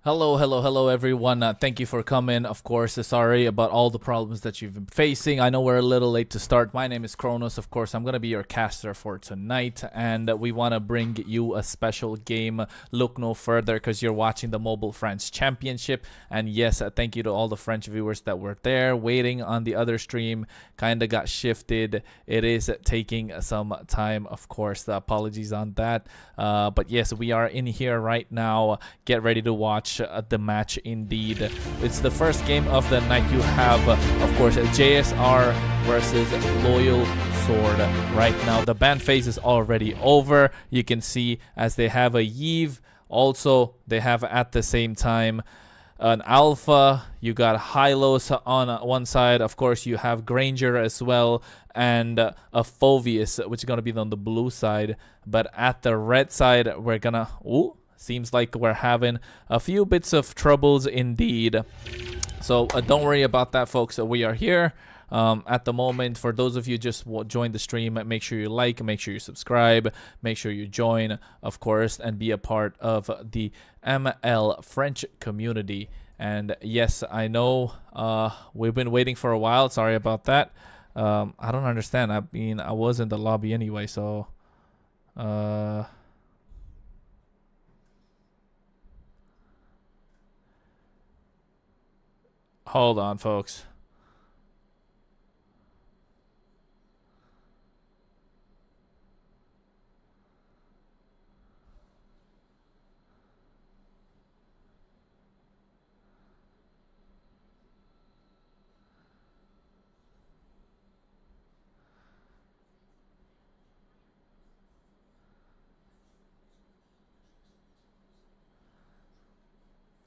Hello, hello, hello, everyone. Thank you for coming. Of course, sorry about all the problems that you've been facing. I know we're a little late to start. My name is Kronos. Of course, I'm going to be your caster for tonight, and we want to bring you a special game. Look no further because you're watching the Mobile France Championship. And yes, thank you to all the French viewers that were there waiting on the other stream. Kind of got shifted. It is taking some time, of course. The apologies on that. But yes, we are in here right now. Get ready to watch the match indeed. It's the first game of the night. You have, of course, JSR versus Loyal Sword right now. The ban phase is already over. You can see as they have a Yves. Also, they have at the same time an Alpha. You got Hylos on one side. Of course, you have Granger as well, and a Phovius, which is going to be on the blue side. But at the red side, we're gonna... Ooh, seems like we're having a few bits of troubles indeed. So don't worry about that, folks. We are here at the moment. For those of you just joined the stream, make sure you like, make sure you subscribe, make sure you join, of course, and be a part of the ML French community. And yes, I know we've been waiting for a while. Sorry about that. I don't understand. I mean, I was in the lobby anyway, so... Hold on, folks.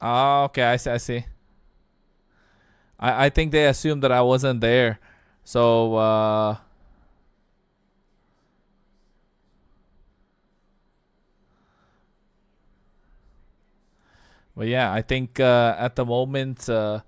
Oh, okay, I see, I see. I think they assumed that I wasn't there. So, but yeah, I think at the moment, for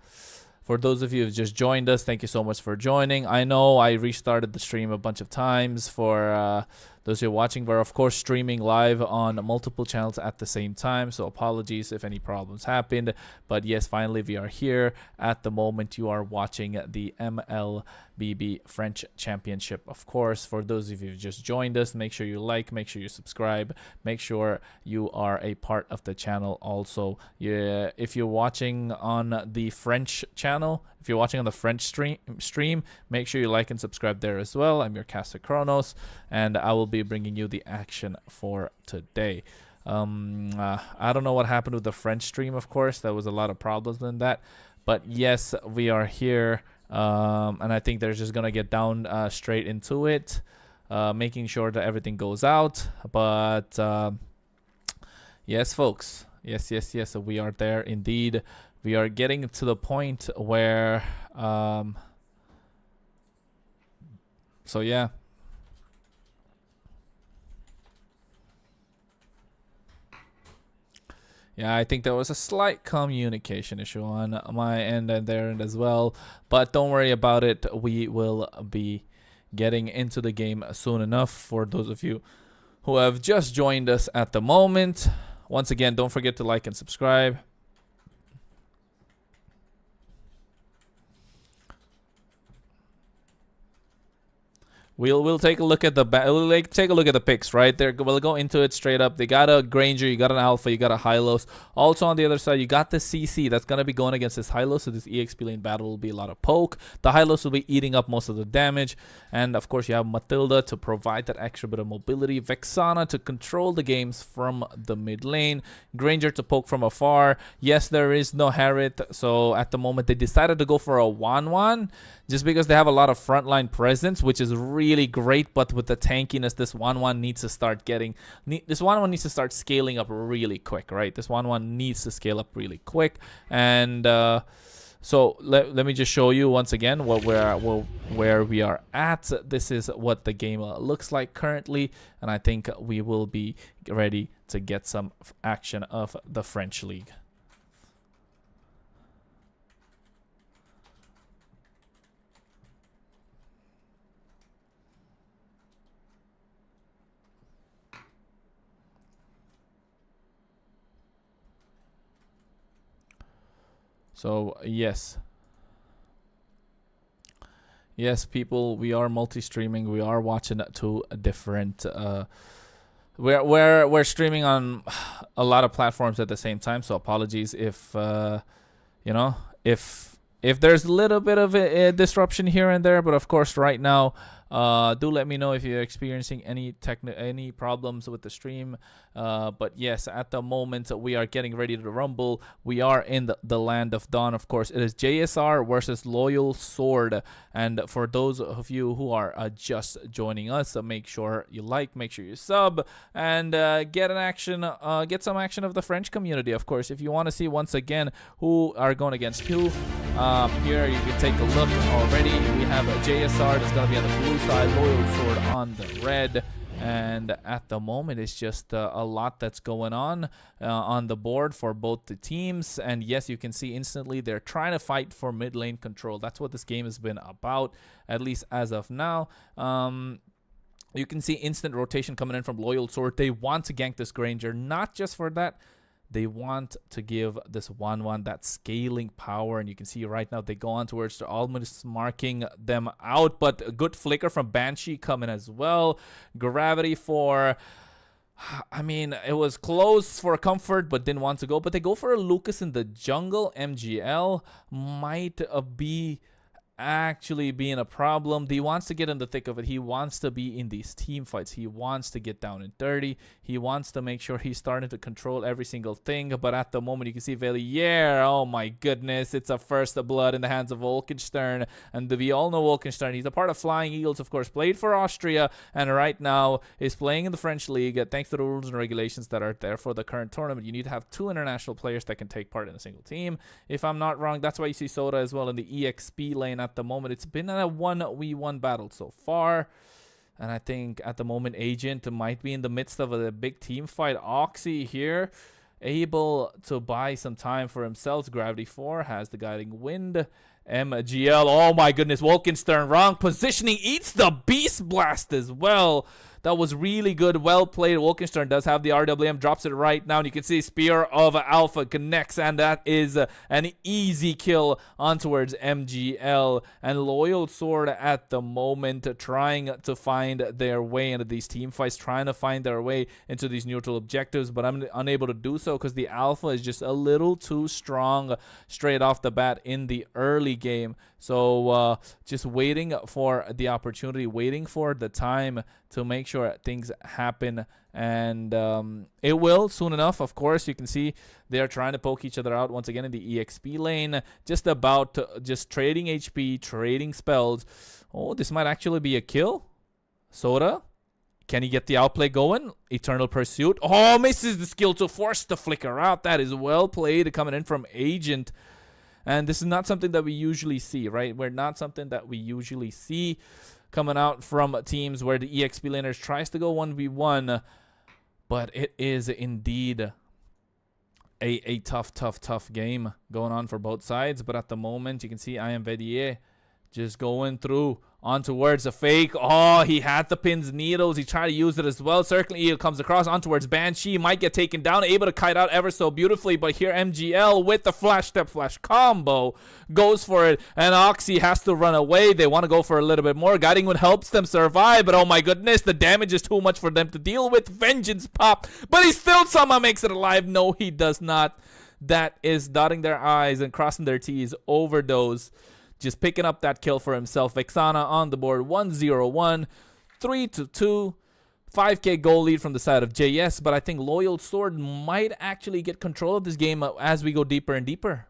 those of you who've just joined us, thank you so much for joining. I know I restarted the stream a bunch of times for those who are watching. We're, of course, streaming live on multiple channels at the same time, so apologies if any problems happened. But yes, finally, we are here. At the moment, you are watching the MLBB French Championship. Of course, for those of you who just joined us, make sure you like, make sure you subscribe, make sure you are a part of the channel also. Yeah, if you're watching on the French channel, if you're watching on the French stream, make sure you like and subscribe there as well. I'm your caster Kronos, and I will be bringing you the action for today. I don't know what happened with the French stream, of course. There was a lot of problems in that. But yes, we are here, and I think they're just going to get down straight into it, making sure that everything goes out. But yes, folks. Yes, yes, yes. We are there indeed. We are getting to the point where... so, yeah. Yeah, I think there was a slight communication issue on my end and their end as well. But don't worry about it. We will be getting into the game soon enough. For those of you who have just joined us at the moment, once again, don't forget to like and subscribe. We'll take a look at the take a look at the picks right there. We'll go into it straight up. They got a Granger, you got an Alpha, you got a Hylos. Also on the other side, you got the CC that's gonna be going against this Hylos. So this EXP lane battle will be a lot of poke. The Hylos will be eating up most of the damage, and of course you have Matilda to provide that extra bit of mobility. Vexana to control the games from the mid lane. Granger to poke from afar. Yes, there is no Harriet, so at the moment they decided to go for a 1-1. Just because they have a lot of frontline presence, which is really great, but with the tankiness, this 1-1 needs to start getting... This 1-1 needs to start scaling up really quick, right? This 1-1 needs to scale up really quick. And so let me just show you once again where we are at. This is what the game looks like currently, and I think we will be ready to get some action of the French League. So yes. Yes, people, we are multi-streaming. We are watching two different we're streaming on a lot of platforms at the same time, so apologies if you know, if there's a little bit of a disruption here and there, but of course right now do let me know if you're experiencing any problems with the stream. But yes, at the moment we are getting ready to rumble. We are in the land of dawn. Of course, it is JSR versus Loyal Sword. And for those of you who are just joining us, make sure you like, make sure you sub, and get some action of the French community. Of course, if you want to see once again who are going against who, here you can take a look already. We have JSR that's going to be on the blue side, Loyal Sword on the red. And at the moment, it's just a lot that's going on the board for both the teams. And yes, you can see instantly they're trying to fight for mid lane control. That's what this game has been about, at least as of now. You can see instant rotation coming in from Loyal Sword. They want to gank this Granger, not just for that. They want to give this 1-1 that scaling power, and you can see right now they go on towards, they're almost marking them out, but a good flicker from Banshee coming as well. Gravity for, I mean, it was close for comfort, but didn't want to go. But they go for a Lucas in the jungle. MGL might be actually being a problem. He wants to get in the thick of it. He wants to be in these team fights. He wants to get down in 30. He wants to make sure he's starting to control every single thing. But at the moment, you can see Février. Oh my goodness, it's a first blood in the hands of Wolkenstern. And we all know Wolkenstern. He's a part of Flying Eagles, of course, played for Austria, and right now is playing in the French League. Thanks to the rules and regulations that are there for the current tournament, you need to have 2 international players that can take part in a single team. If I'm not wrong, that's why you see Soda as well in the EXP lane at the moment. It's been a 1v1 battle so far, and I think at the moment Agent might be in the midst of a big team fight. Oxy here able to buy some time for himself. Gravity 4 has the guiding wind. MGL, oh my goodness, Wolkenstern, wrong positioning, eats the Beast Blast as well. That was really good, well played. Wolkenstern does have the RWM, drops it right now, and you can see Spear of Alpha connects, and that is an easy kill on towards MGL. And Loyal Sword at the moment trying to find their way into these team fights, trying to find their way into these neutral objectives, but I'm unable to do so because the Alpha is just a little too strong straight off the bat in the early game. So just waiting for the opportunity, waiting for the time to make sure things happen, and it will soon enough. Of course, you can see they're trying to poke each other out once again in the EXP lane, just about to, just trading HP, trading spells. Oh, this might actually be a kill. Soda, can he get the outplay going? Eternal Pursuit. Oh, misses the skill to force the flicker out. That is well played coming in from Agent. And this is not something that we usually see, right? We're not something that we usually see coming out from teams where the EXP laners tries to go 1v1. But it is indeed a tough game going on for both sides. But at the moment, you can see IESF just going through on towards a fake. Oh, he had the pins needles. He tried to use it as well. Circling Eagle comes across on towards Banshee. Might get taken down. Able to kite out ever so beautifully. But here MGL with the flash step flash combo goes for it. And Oxy has to run away. They want to go for a little bit more. Guiding Wind helps them survive. But oh my goodness, the damage is too much for them to deal with. Vengeance pop. But he still somehow makes it alive. No, he does not. That is dotting their I's and crossing their T's. Overdose. Just picking up that kill for himself. Vexana on the board, 1-0-1, 3-2, 5k goal lead from the side of JS, but I think Loyal Sword might actually get control of this game as we go deeper and deeper.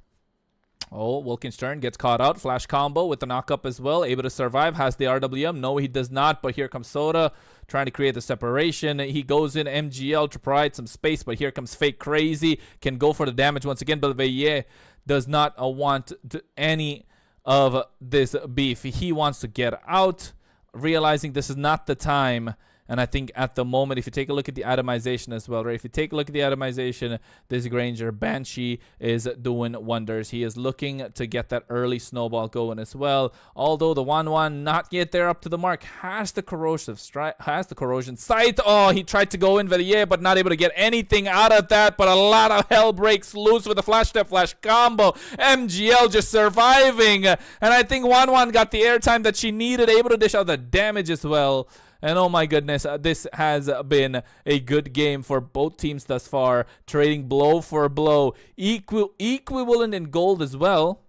Oh, Wolkenstern gets caught out. Flash combo with the knock-up as well. Able to survive. Has the RWM. No, he does not, but here comes Soda trying to create the separation. He goes in MGL to provide some space, but here comes Fake Crazy. Can go for the damage once again, but Février does not want any of this beef. He wants to get out, realizing this is not the time And I think at the moment, if you take a look at the atomization as well, right? If you take a look at the atomization, this Granger Banshee is doing wonders. He is looking to get that early snowball going as well. Although the 1-1 not yet there up to the mark, has the corrosive strike, has the corrosion sight. Oh, he tried to go in Février, but not able to get anything out of that. But a lot of hell breaks loose with the flash step flash combo. MGL just surviving, and I think 1-1 got the airtime that she needed, able to dish out the damage as well. And oh my goodness, this has been a good game for both teams thus far, trading blow for blow, equivalent in gold as well.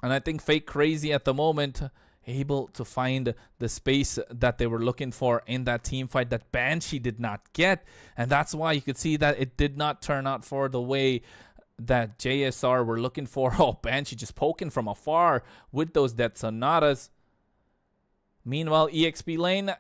And I think Fake Crazy at the moment able to find the space that they were looking for in that team fight that Banshee did not get. And that's why you could see that it did not turn out for the way that JSR were looking for. Oh, Banshee just poking from afar with those Death Sonatas. Meanwhile, EXP lane,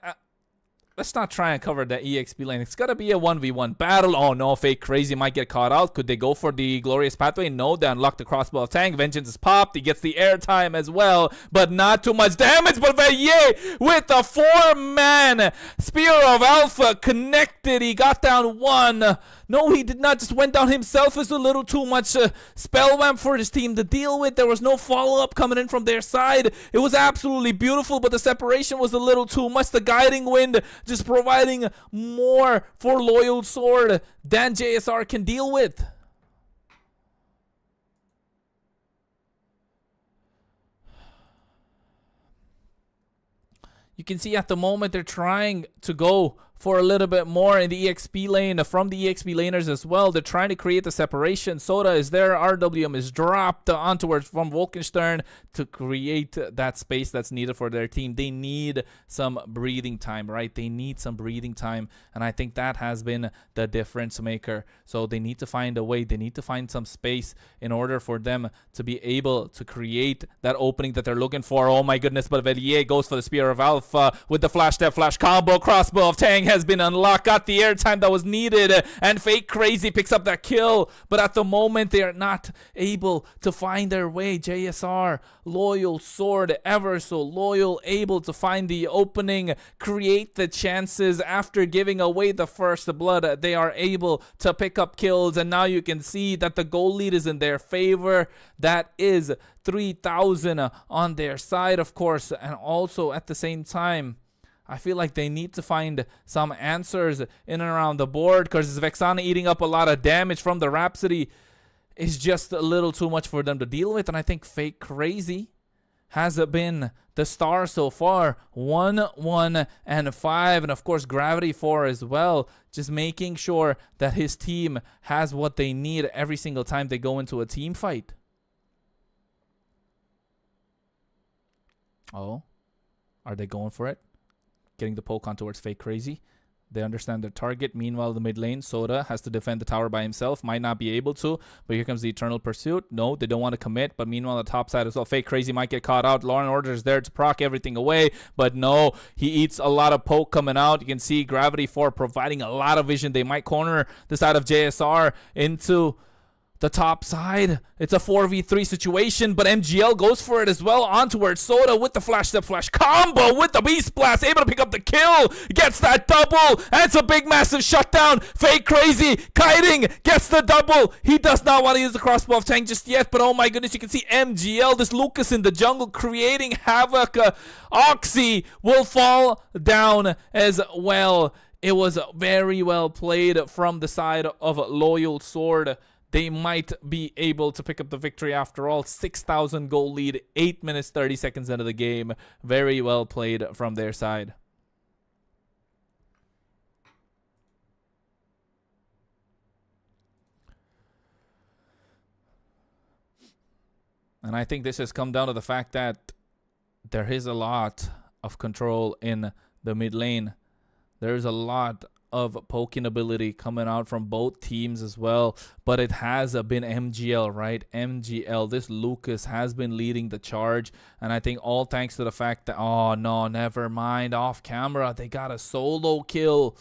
let's not try and cover the EXP lane. It's got to be a 1v1 battle. Oh no, Fake Crazy might get caught out. Could they go for the Glorious Pathway? No, they unlock the crossbow of Tank. Vengeance is popped. He gets the airtime as well, but not too much damage. But Février with a 4-man Spear of Alpha connected. He got down 1. No, he did not. Just went down himself. It's a little too much spell vamp for his team to deal with. There was no follow-up coming in from their side. It was absolutely beautiful, but the separation was a little too much. The guiding wind just providing more for Loyal Sword than JSR can deal with. You can see at the moment they're trying to go for a little bit more in the EXP lane from the EXP laners as well. They're trying to create the separation. Soda is there. RWM is dropped onwards from Wolkenstern to create that space that's needed for their team. They need some breathing time, right? They need some breathing time. And I think that has been the difference maker. So they need to find a way. They need to find some space in order for them to be able to create that opening that they're looking for. Oh my goodness, but Février goes for the Spear of Alpha with the flash step flash combo. Crossbow of Tang has been unlocked, got the airtime that was needed, and Fake Crazy picks up that kill. But at the moment, they are not able to find their way. JSR, Loyal Sword, ever so loyal, able to find the opening, create the chances after giving away the first blood. They are able to pick up kills, and now you can see that the goal lead is in their favor. That is 3,000 on their side, of course, and also at the same time, I feel like they need to find some answers in and around the board, because Vexana eating up a lot of damage from the Rhapsody is just a little too much for them to deal with. And I think Fake Crazy has been the star so far. 1, 1, and 5. And of course, Gravity 4 as well. Just making sure that his team has what they need every single time they go into a team fight. Oh, are they going for it? Getting the poke on towards Fake Crazy. They understand their target. Meanwhile, the mid lane, Soda has to defend the tower by himself. Might not be able to, but here comes the Eternal Pursuit. No, they don't want to commit, but meanwhile, the top side as well. Fake Crazy might get caught out. Law and Order is there to proc everything away, but no, he eats a lot of poke coming out. You can see Gravity 4 providing a lot of vision. They might corner the side of JSR into the top side. It's a 4v3 situation, but MGL goes for it as well. On towards Soda with the flash step flash combo with the Beast Blast, able to pick up the kill, gets that double, and it's a big massive shutdown. Fake Crazy kiting, gets the double. He does not want to use the crossbow of Tank just yet, but oh my goodness, you can see MGL, this Lucas in the jungle, creating havoc. Oxy will fall down as well. It was very well played from the side of Loyal Sword. They might be able to pick up the victory after all. 6,000 goal lead, 8 minutes 30 seconds into the game. Very well played from their side. And I think this has come down to the fact that there is a lot of control in the mid lane. There's a lot of poking ability coming out from both teams as well, but it has been MGL, right? MGL, this Lucas has been leading the charge, and I think all thanks to the fact that, oh no, never mind, off camera, they got a solo kill.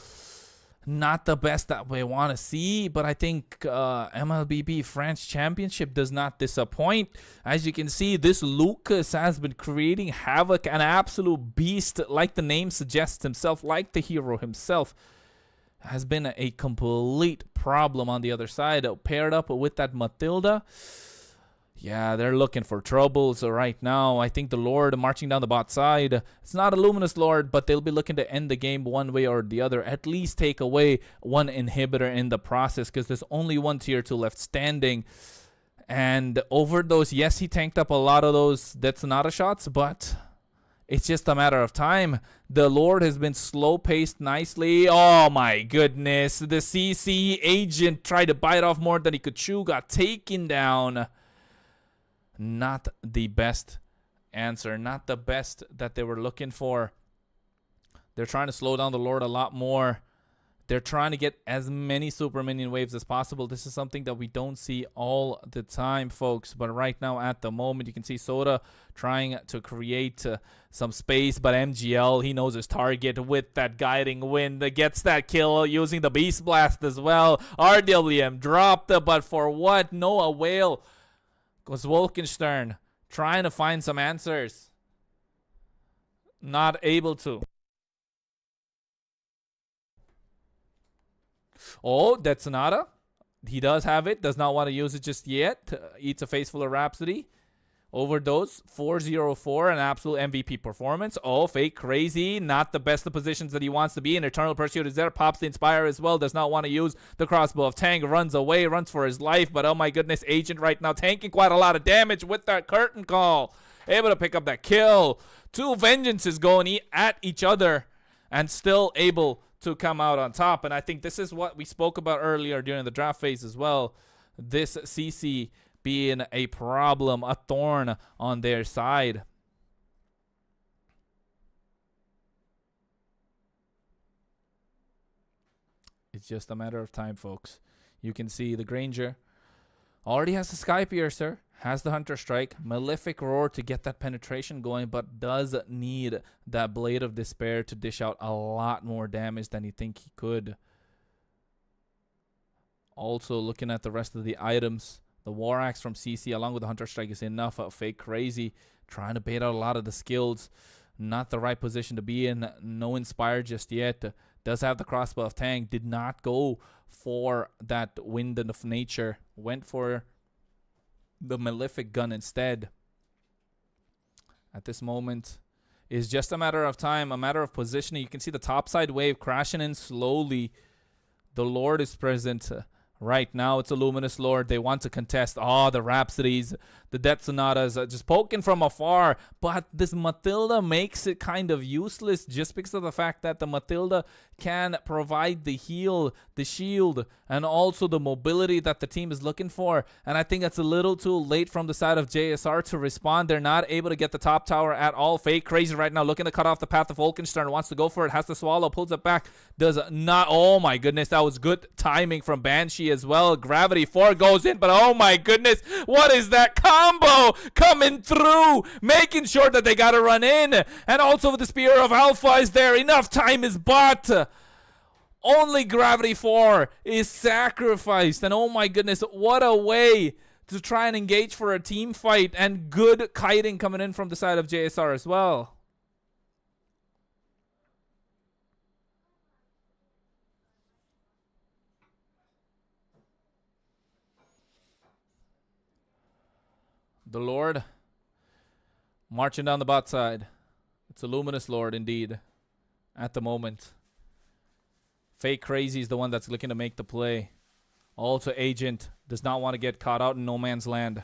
not the best that we want to see, but I think MLBB France Championship does not disappoint. As you can see, this Lucas has been creating havoc, an absolute beast, like the name suggests himself, like the hero himself. Has been a complete problem on the other side. Paired up with that Matilda. Yeah, they're looking for trouble. So right now, I think the Lord marching down the bot side. It's not a Luminous Lord, but they'll be looking to end the game one way or the other. At least take away one inhibitor in the process, because there's only one tier 2 left standing. And over those, yes, he tanked up a lot of those Detonata shots, but it's just a matter of time. The Lord has been slow-paced nicely. Oh my goodness. The CC agent tried to bite off more than he could chew. Got taken down. Not the best answer. Not the best that they were looking for. They're trying to slow down the Lord a lot more. They're trying to get as many super minion waves as possible. This is something that we don't see all the time, folks. But right now, at the moment, you can see Soda trying to create some space. But MGL, he knows his target with that guiding wind. Gets that kill using the Beast Blast as well. RWM dropped, but for what? No avail. Goes Wolkenstern trying to find some answers. Not able to. Oh, that's Sonata. He does have it. Does not want to use it just yet. Eats a face full of Rhapsody. Overdose. 404. An absolute MVP performance. Oh, fake crazy. Not the best of positions that he wants to be in. Eternal Pursuit is there. Pops the Inspire as well. Does not want to use the crossbow of Tank. Runs away. Runs for his life. But oh my goodness. Agent right now tanking quite a lot of damage with that curtain call. Able to pick up that kill. Two Vengeances going at each other. And still able to come out on top. And I think this is what we spoke about earlier during the draft phase as well. This CC being a problem, a thorn on their side. It's just a matter of time, folks. You can see the Granger already has the Sky Piercer, has the Hunter Strike, Malefic Roar to get that penetration going, but does need that Blade of Despair to dish out a lot more damage than you think he could. Also, looking at the rest of the items, the War Axe from CC along with the Hunter Strike is enough. Fake Crazy trying to bait out a lot of the skills. Not the right position to be in. No Inspire just yet. Does have the Crossbow of Tank. Did not go for that Wind of Nature. Went for the Malefic Gun instead. At this moment, is just a matter of time, a matter of positioning. You can see the topside wave crashing in slowly. The Lord is present. Right now, it's a Luminous Lord. They want to contest. Oh, the Rhapsodies, the Death Sonatas, just poking from afar. But this Matilda makes it kind of useless just because of the fact that the Matilda can provide the heal, the shield, and also the mobility that the team is looking for. And I think that's a little too late from the side of JSR to respond. They're not able to get the top tower at all. Fake Crazy right now looking to cut off the path of Wolkenstern. Wants to go for it. Has to swallow. Pulls it back. Does not. Oh my goodness. That was good timing from Banshee as well. Gravity 4 goes in. But oh my goodness. What is that combo coming through? Making sure that they got to run in. And also with the Spear of Alpha is there. Enough time is bought. Only Gravity 4 is sacrificed. And oh my goodness, what a way to try and engage for a team fight. And good kiting coming in from the side of JSR as well. The Lord marching down the bot side. It's a Luminous Lord indeed at the moment. Fake Crazy is the one that's looking to make the play. Also, Agent does not want to get caught out in no man's land.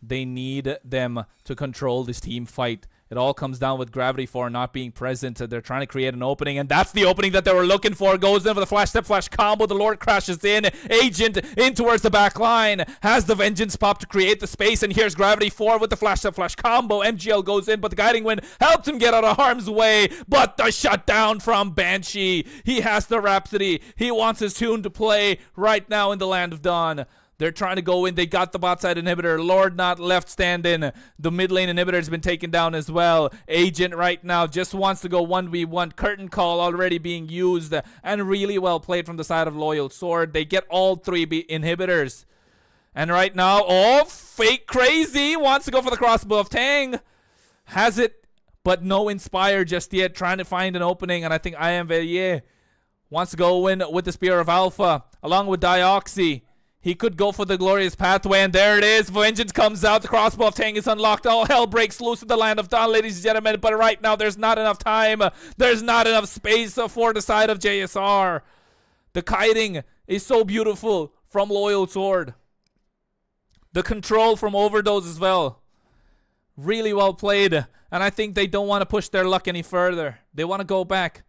They need them to control this team fight. It all comes down with Gravity 4 not being present. They're trying to create an opening, and that's the opening that they were looking for. Goes in for the flash step flash combo. The Lord crashes in. Agent in towards the back line. Has the Vengeance pop to create the space, and here's Gravity 4 with the flash step flash combo. MGL goes in, but the Guiding Wind helps him get out of harm's way. But the shutdown from Banshee. He has the Rhapsody. He wants his tune to play right now in the Land of Dawn. They're trying to go in. They got the bot side inhibitor. Lord not left standing. The mid lane inhibitor has been taken down as well. Agent right now just wants to go 1v1. Curtain call already being used. And really well played from the side of Loyal Sword. They get all 3 inhibitors. And right now, oh, fake crazy. Wants to go for the crossbow of Tang. Has it, but no inspire just yet. Trying to find an opening. And I think février wants to go in with the Spear of Alpha. Along with Dioxy. He could go for the glorious pathway, and there it is. Vengeance comes out. The crossbow of Tang is unlocked. All hell breaks loose in the land of Dawn, ladies and gentlemen. But right now, there's not enough time. There's not enough space for the side of JSR. The kiting is so beautiful from Loyal Sword. The control from Overdose as well. Really well played. And I think they don't want to push their luck any further. They want to go back.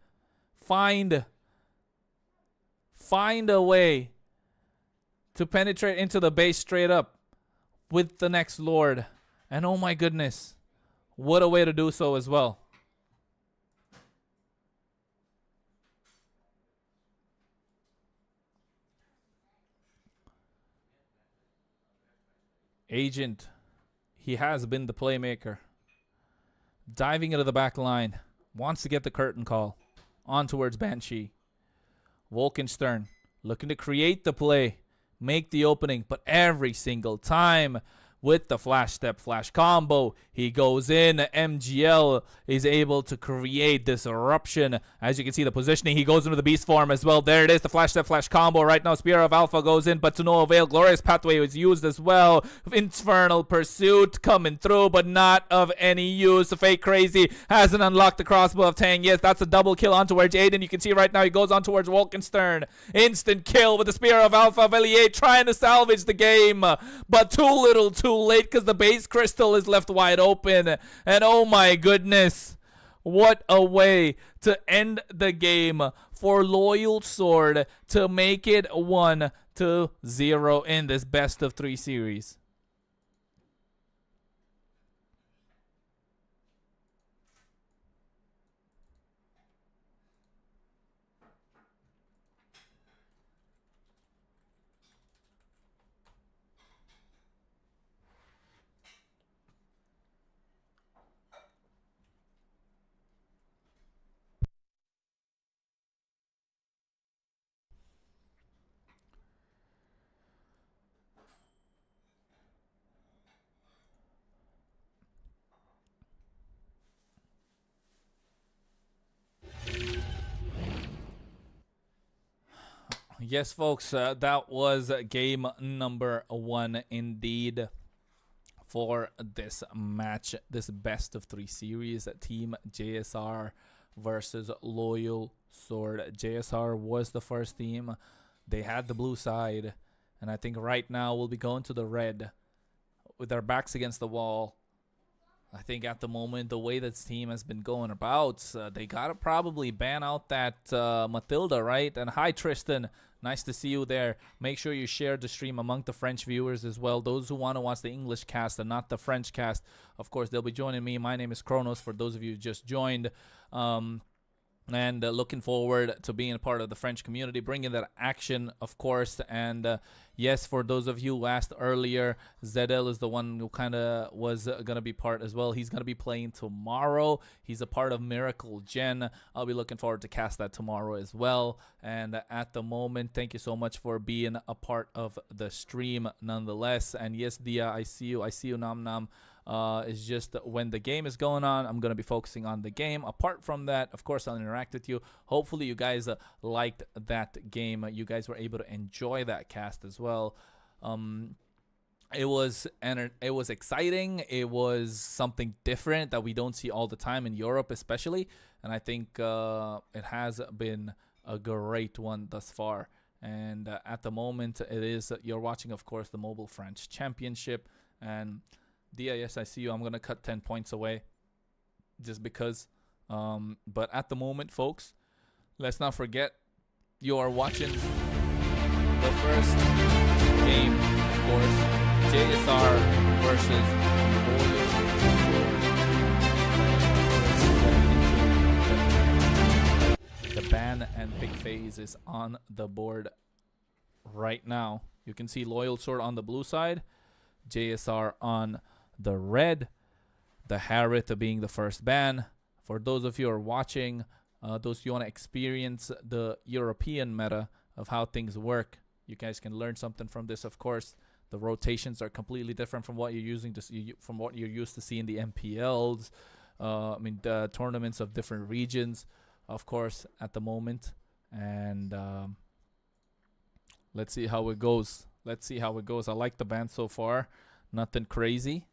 Find a way to penetrate into the base straight up with the next Lord. And oh my goodness, what a way to do so as well. Agent, he has been the playmaker. Diving into the back line, wants to get the curtain call on towards Banshee. Wolkenstern looking to create the play. Make the opening, but every single time with the flash step flash combo, he goes in. MGL is able to create this eruption. As you can see, the positioning, he goes into the beast form as well. There it is, the flash step flash combo right now. Spear of Alpha goes in, but to no avail. Glorious pathway was used as well. Infernal pursuit coming through, but not of any use. The fake crazy hasn't unlocked the crossbow of Tang. Yes, that's a double kill on towards Aiden. You can see right now he goes on towards Wolkenstern. Instant kill with the Spear of Alpha. Vélier trying to salvage the game, but too little, too late, because the base crystal is left wide open. And oh my goodness, what a way to end the game for Loyal Sword to make it 1-0 in this best of 3 series. Yes, folks, that was game number 1 indeed for this match, this best of 3 series. Team JSR versus Loyal Sword. JSR was the first team. They had the blue side, and I think right now we'll be going to the red with our backs against the wall. I think at the moment, the way this team has been going about, they got to probably ban out that Matilda, right? And hi, Tristan. Nice to see you there. Make sure you share the stream among the French viewers as well. Those who want to watch the English cast and not the French cast, of course, they'll be joining me. My name is Kronos, for those of you who just joined. And looking forward to being a part of the French community, bringing that action, of course. And yes, for those of you who asked earlier, ZL is the one who kind of was going to be part as well. He's going to be playing tomorrow. He's a part of Miracle Gen. I'll be looking forward to cast that tomorrow as well. And at the moment, thank you so much for being a part of the stream nonetheless. And yes, Dia, I see you, Nam Nam. It's just that when the game is going on, I'm going to be focusing on the game. Apart from that, of course, I'll interact with you. Hopefully you guys liked that game. You guys were able to enjoy that cast as well. It was exciting. It was something different that we don't see all the time in Europe, especially. And I think it has been a great one thus far. And at the moment, it is, you're watching, of course, the Mobile French Championship. And Dia, yes, I see you. I'm going to cut 10 points away just because. But at the moment, folks, let's not forget you are watching the first game, of course, JSR versus Loyal. The ban and pick phase is on the board right now. You can see Loyal Sword on the blue side, JSR on the red, the Harith being the first ban. For those of you who are watching, those of you want to experience the European meta of how things work, you guys can learn something from this. Of course, the rotations are completely different from what you're using to see, from what you're used to see in the MPLs. I mean, the tournaments of different regions, of course, at the moment. And let's see how it goes. Let's see how it goes. I like the band so far. Nothing crazy.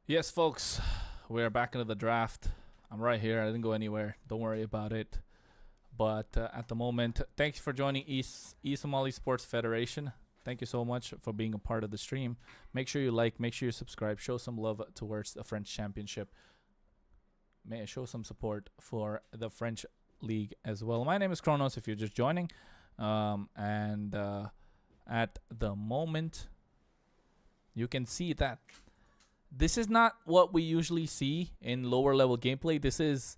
Yes, folks, we're back into the draft. I'm right here. I didn't go anywhere. Don't worry about it. But at the moment, thanks for joining East Somali Sports Federation. Thank you so much for being a part of the stream. Make sure you like, make sure you subscribe, show some love towards the French Championship. May I show some support for the French League as well. My name is Kronos if you're just joining. At the moment, you can see that this is not what we usually see in lower level gameplay. This is,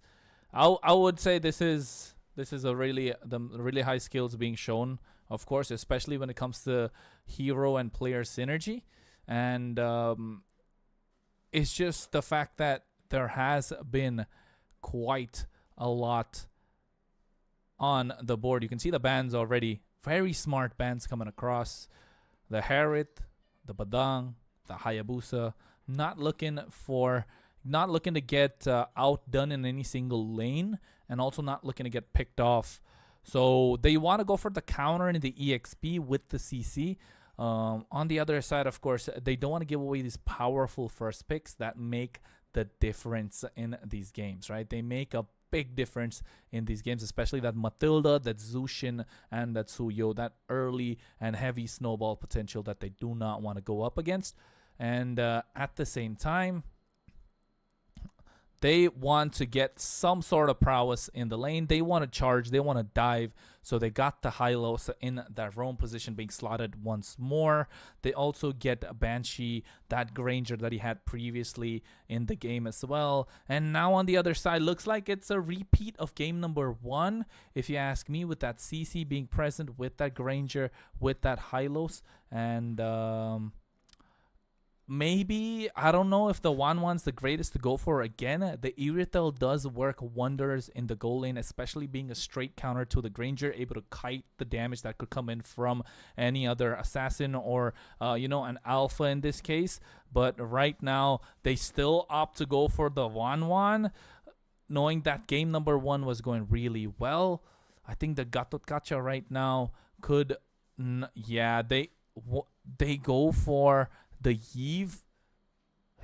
I would say this is a really high skills being shown, of course, especially when it comes to hero and player synergy. And it's just the fact that there has been quite a lot on the board. You can see the bans already. Very smart bans coming across. The Harith, the Badang, the Hayabusa. Not looking to get outdone in any single lane, and also not looking to get picked off. So they want to go for the counter in the EXP with the CC. On the other side, of course, they don't want to give away these powerful first picks that make the difference in these games, right? They make a big difference in these games, especially that Matilda, that Zushin, and that Suyo, that early and heavy snowball potential that they do not want to go up against. And at the same time, they want to get some sort of prowess in the lane. They want to charge. They want to dive. So they got the Hylos in that roam position being slotted once more. They also get a Banshee, that Granger that he had previously in the game as well. And now on the other side, looks like it's a repeat of game number 1, if you ask me, with that CC being present, with that Granger, with that Hylos. And maybe, I don't know if the 1-1's the greatest to go for again. The Irithel does work wonders in the goal lane, especially being a straight counter to the Granger, able to kite the damage that could come in from any other assassin or, an alpha in this case. But right now, they still opt to go for the 1-1, knowing that game number 1 was going really well. I think the Gatot Kacha right now could, they go for the Yves.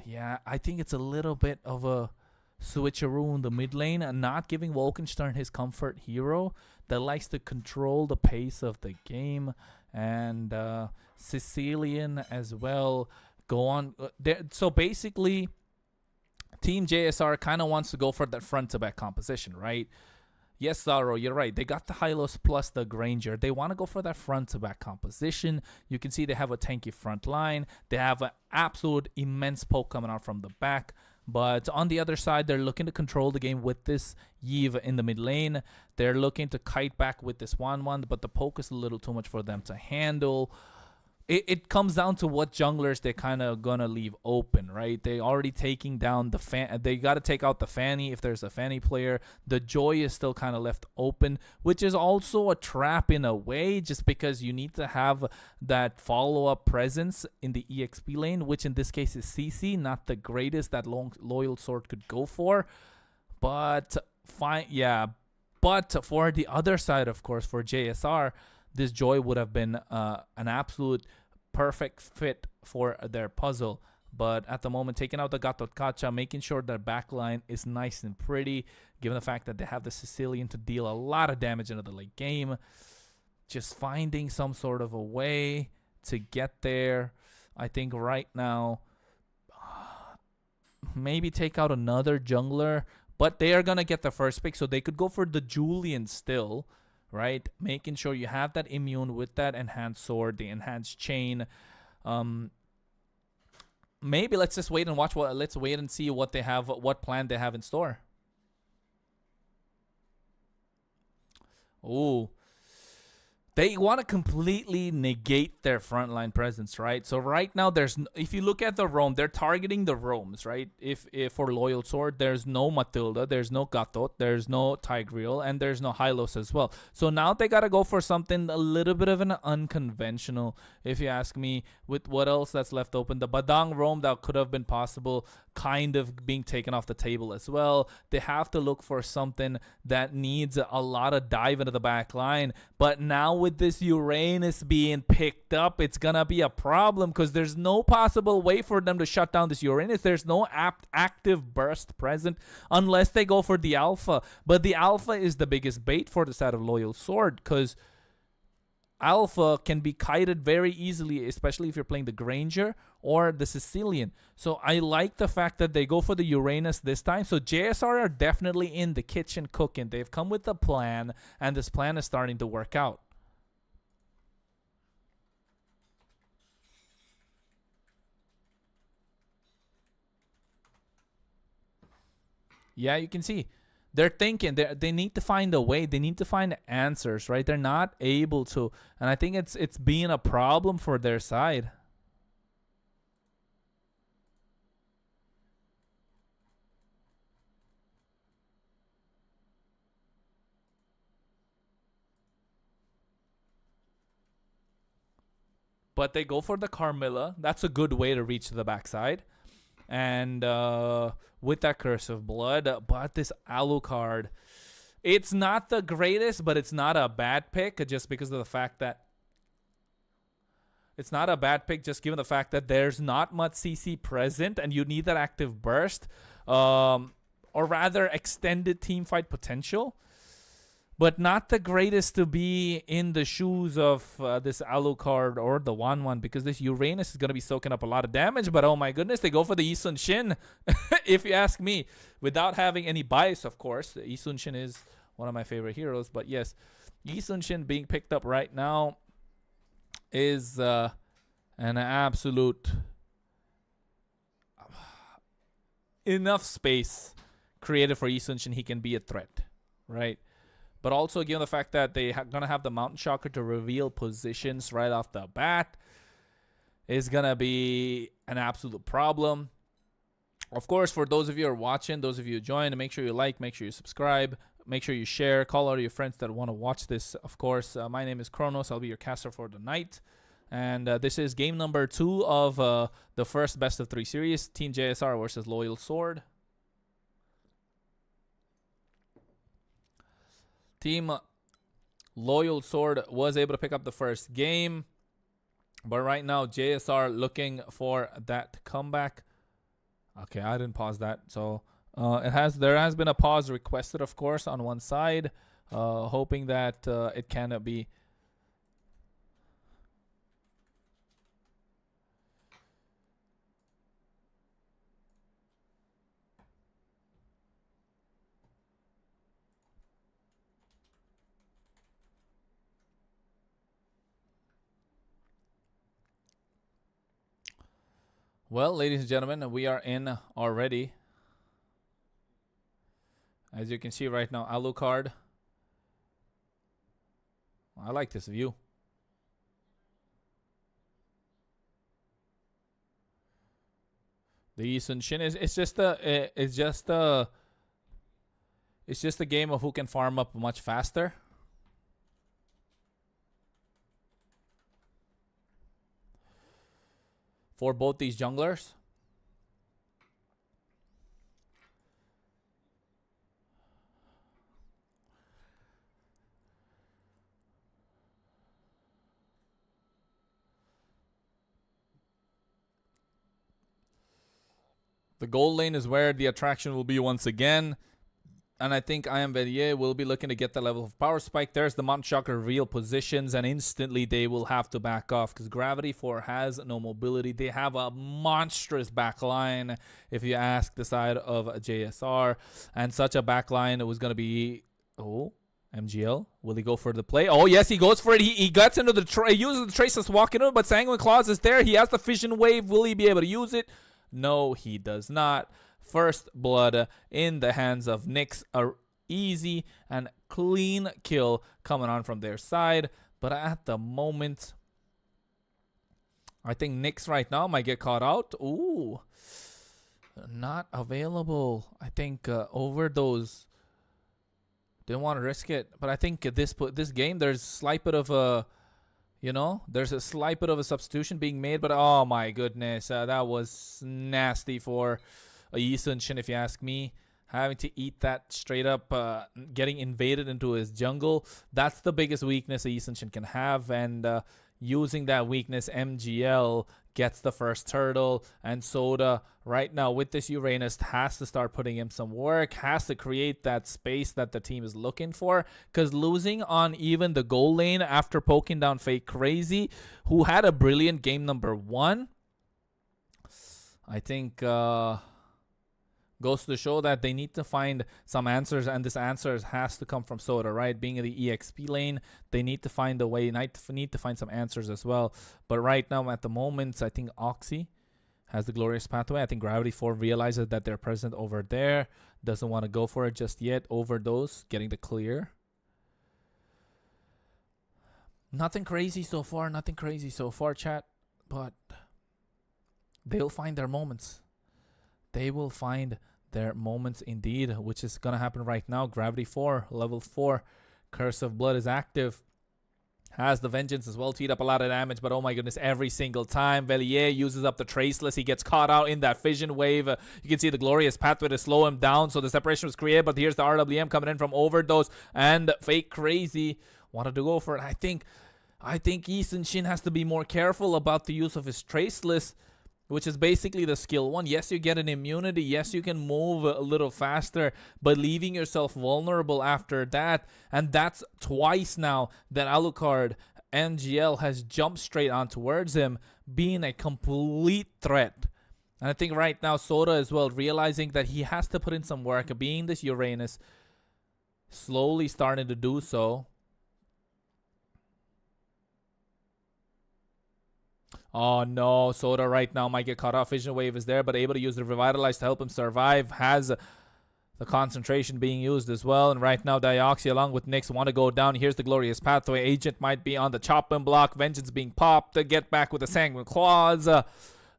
Yeah, I think it's a little bit of a switcheroo in the mid lane, and not giving Wolkenstern his comfort hero that likes to control the pace of the game. And Sicilian as well go on. So basically, Team JSR kind of wants to go for that front to back composition, right? Yes, Zaro, you're right. They got the Hylos plus the Granger. They want to go for that front-to-back composition. You can see they have a tanky front line. They have an absolute immense poke coming out from the back. But on the other side, they're looking to control the game with this Yves in the mid lane. They're looking to kite back with this 1-1, but the poke is a little too much for them to handle. It comes down to what junglers they're kind of gonna leave open, right? They already taking down the fan. They got to take out the Fanny if there's a Fanny player. The Joy is still kind of left open, which is also a trap in a way, just because you need to have that follow-up presence in the EXP lane, which in this case is CC, not the greatest that Loyal Sword could go for. But fine, yeah. But for the other side, of course, for JSR, this Joy would have been an absolute perfect fit for their puzzle. But at the moment, taking out the Gatot Kacha, making sure their backline is nice and pretty, given the fact that they have the Sicilian to deal a lot of damage into the late game. Just finding some sort of a way to get there. I think right now, maybe take out another jungler. But they are going to get the first pick, so they could go for the Julian still. Right, making sure you have that immune with that enhanced sword, the enhanced chain. Maybe let's just wait and watch. Let's wait and see what they have, what plan they have in store. Oh, they want to completely negate their frontline presence, right? So right now, if you look at the roam, they're targeting the roams, right? If for Loyal Sword, there's no Matilda, there's no Gatot, there's no Tigreal, and there's no Hylos as well. So now they got to go for something a little bit of an unconventional, if you ask me, with what else that's left open. The Badang roam that could have been possible, kind of being taken off the table as well. They have to look for something that needs a lot of dive into the back line. But now with this Uranus being picked up, it's gonna be a problem, because there's no possible way for them to shut down this Uranus. There's no active burst present unless they go for the Alpha. But the Alpha is the biggest bait for the side of Loyal Sword, because Alpha can be kited very easily, especially if you're playing the Granger or the Sicilian. So I like the fact that they go for the Uranus this time. So JSR are definitely in the kitchen cooking. They've come with a plan, and this plan is starting to work out. Yeah, you can see. They're thinking, they need to find a way. They need to find answers, right? They're not able to. And I think it's being a problem for their side. But they go for the Carmilla. That's a good way to reach the backside. And with that Curse of Blood, but this Alucard, it's not the greatest, but it's not a bad pick, just because of the fact that it's not a bad pick, just given the fact that there's not much CC present, and you need that active burst, or rather extended team fight potential. But not the greatest to be in the shoes of this Alucard or the 1-1, because this Uranus is going to be soaking up a lot of damage. But oh my goodness, they go for the Yi Sun-shin, if you ask me. Without having any bias, of course. Yi Sun-shin is one of my favorite heroes. But yes, Yi Sun-shin being picked up right now is an absolute enough space created for Yi Sun-shin. He can be a threat, right? But also, given the fact that they're going to have the Mountain Shocker to reveal positions right off the bat, is going to be an absolute problem. Of course, for those of you who are watching, those of you who join, make sure you like, make sure you subscribe, make sure you share, call out your friends that want to watch this. Of course, my name is Kronos. I'll be your caster for the night. And this is game number 2 of the first best of 3 series, Team JSR versus Loyal Sword. Team Loyal Sword was able to pick up the first game. But right now, JSR looking for that comeback. Okay, I didn't pause that. So there has been a pause requested, of course, on one side. Hoping that it can be. Well, ladies and gentlemen, we are in already. As you can see right now, Alucard. I like this view. The Yi Sun-shin is it's just a game of who can farm up much faster. For both these junglers. The gold lane is where the attraction will be once again. And I think février will be looking to get the level of power spike. There's the Mountain Shocker reveal positions, and instantly they will have to back off because Gravity 4 has no mobility. They have a monstrous backline, if you ask the side of JSR. And such a backline, it was going to be... Oh, MGL. Will he go for the play? Oh, yes, he goes for it. He gets into the... He uses the Traceless walk into it, but Sanguine Claws is there. He has the Fission Wave. Will he be able to use it? No, he does not. First blood in the hands of Nyx. A easy and clean kill coming on from their side. But at the moment, I think Nyx right now might get caught out. Ooh, not available. I think overdose. Didn't want to risk it. But I think this game, there's a slight bit of a... You know, there's a slight bit of a substitution being made, but oh my goodness, that was nasty for Yi Sun-shin, if you ask me. Having to eat that straight up, getting invaded into his jungle, that's the biggest weakness Yi Sun-shin can have, and using that weakness, MGL gets the first turtle, and Soda right now with this Uranus has to start putting in some work, has to create that space that the team is looking for, because losing on even the goal lane after poking down Fake Crazy, who had a brilliant game number 1, I think goes to show that they need to find some answers, and this answers has to come from Soda, right? Being in the EXP lane, they need to find a way, need to find some answers as well. But right now, at the moment, I think Oxy has the glorious pathway. I think Gravity 4 realizes that they're present over there, doesn't want to go for it just yet. Overdose, getting the clear. Nothing crazy so far, chat, but they'll find their moments. They will find their moments indeed, which is going to happen right now. Gravity 4, level 4. Curse of Blood is active. Has the Vengeance as well to eat up a lot of damage, but oh my goodness, every single time. Février uses up the Traceless. He gets caught out in that Fission Wave. You can see the glorious pathway to slow him down, so the separation was created, but here's the RWM coming in from Overdose, and Fake Crazy wanted to go for it. I think Yi Sun-shin has to be more careful about the use of his Traceless, which is basically the skill 1. Yes, you get an immunity. Yes, you can move a little faster, but leaving yourself vulnerable after that. And that's twice now that Alucard MGL has jumped straight on towards him, being a complete threat. And I think right now Soda as well, realizing that he has to put in some work, being this Uranus, slowly starting to do so. Oh no, Soda right now might get caught off. Vision Wave is there, but able to use the Revitalize to help him survive. Has the concentration being used as well. And right now, Dioxy along with Nyx want to go down. Here's the glorious pathway. Agent might be on the chopping block. Vengeance being popped to get back with the Sanguine Claws.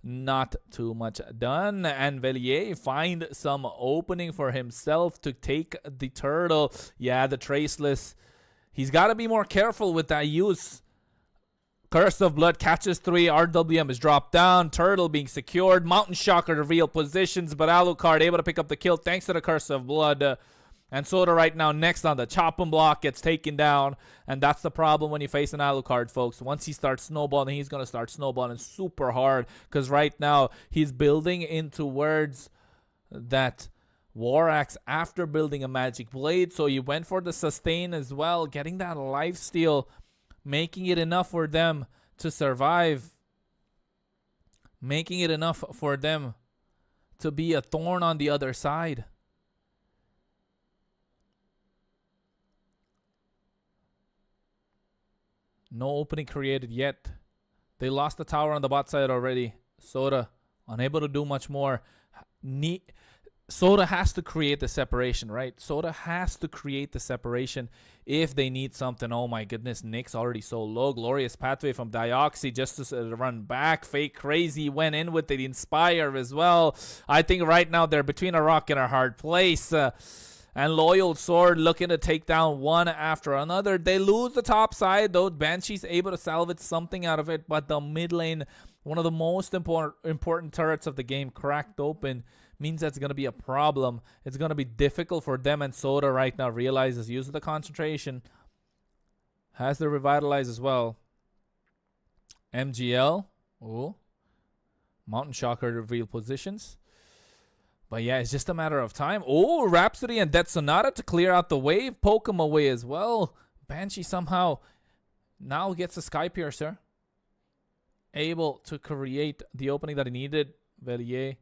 Not too much done. And Février find some opening for himself to take the turtle. Yeah, the Traceless. He's got to be more careful with that use. Curse of Blood catches 3. RWM is dropped down. Turtle being secured. Mountain Shocker to reveal positions, but Alucard able to pick up the kill thanks to the Curse of Blood. And Soda right now next on the chopping block gets taken down. And that's the problem when you face an Alucard, folks. Once he starts snowballing, he's going to start snowballing super hard. Because right now, he's building in towards that War Axe after building a Magic Blade. So he went for the sustain as well. Getting that lifesteal, making it enough for them to survive. Making it enough for them to be a thorn on the other side. No opening created yet. They lost the tower on the bot side already. Soda unable to do much more. Soda has to create the separation, right? Soda has to create the separation if they need something. Oh my goodness, Nick's already so low. Glorious pathway from Dioxy just to run back. Fake Crazy went in with the Inspire as well. I think right now they're between a rock and a hard place. And Loyal Sword looking to take down one after another. They lose the top side though. Banshee's able to salvage something out of it, but the mid lane, one of the most important turrets of the game, cracked open, means that's going to be a problem. It's going to be difficult for them, and Soda right now realizes use of the concentration. Has the revitalize as well. MGL. Oh. Mountain Shocker reveal positions. But yeah, it's just a matter of time. Oh, Rhapsody and Death Sonata to clear out the wave. Poke him away as well. Banshee somehow now gets a Sky Piercer. Able to create the opening that he needed. Février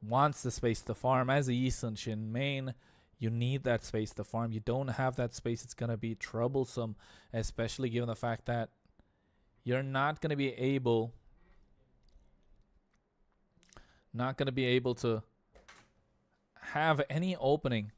wants the space to farm. As a Yisun Shin main, you need that space to farm. You don't have that space, it's going to be troublesome. Especially given the fact that you're not going to be able... to have any opening.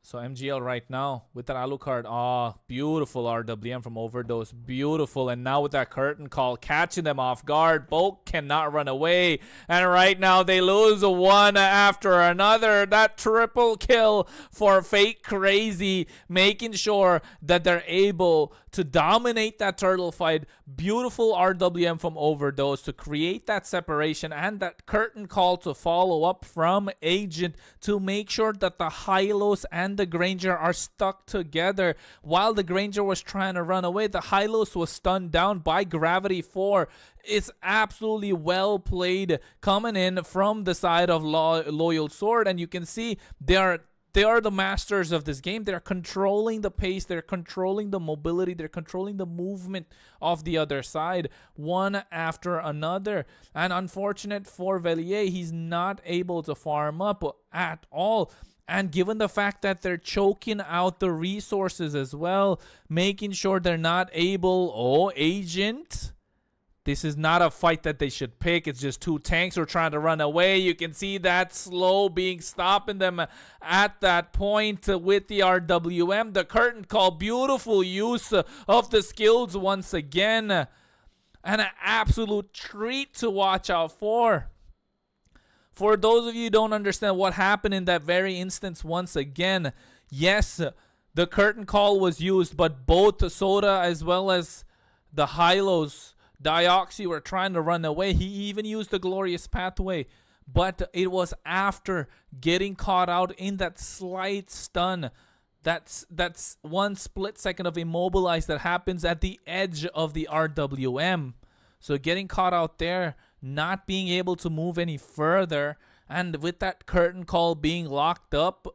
So MGL right now with that Alucard. Ah, beautiful RWM from Overdose. Beautiful. And now with that curtain call, catching them off guard. Both cannot run away. And right now they lose one after another. That triple kill for Fake Crazy, making sure that they're able to dominate that turtle fight. Beautiful RWM from Overdose to create that separation, and that curtain call to follow up from Agent to make sure that the Hylos and the Granger are stuck together. While the Granger was trying to run away, the Hylos was stunned down by Gravity 4. It's absolutely well played coming in from the side of Loyal Sword, and you can see they are the masters of this game. They're controlling the pace. They're controlling the mobility. They're controlling the movement of the other side, one after another. And unfortunate for Février, he's not able to farm up at all. And given the fact that they're choking out the resources as well, making sure they're not able... Oh, Agent... This is not a fight that they should pick. It's just two tanks who are trying to run away. You can see that slow being stopping them at that point with the RWM. The curtain call, beautiful use of the skills once again. And an absolute treat to watch out for. For those of you who don't understand what happened in that very instance once again, yes, the curtain call was used, but both Soda as well as the Hylos, Dioxy, were trying to run away. He even used the glorious pathway, but it was after getting caught out in that slight stun. That's one split second of immobilize that happens at the edge of the RWM. So getting caught out there, not being able to move any further, and with that curtain call being locked up,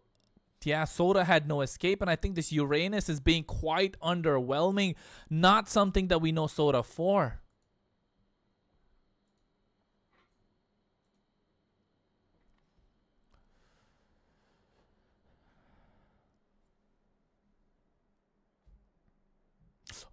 yeah, Soda had no escape. And I think this Uranus is being quite underwhelming. Not something that we know Soda for.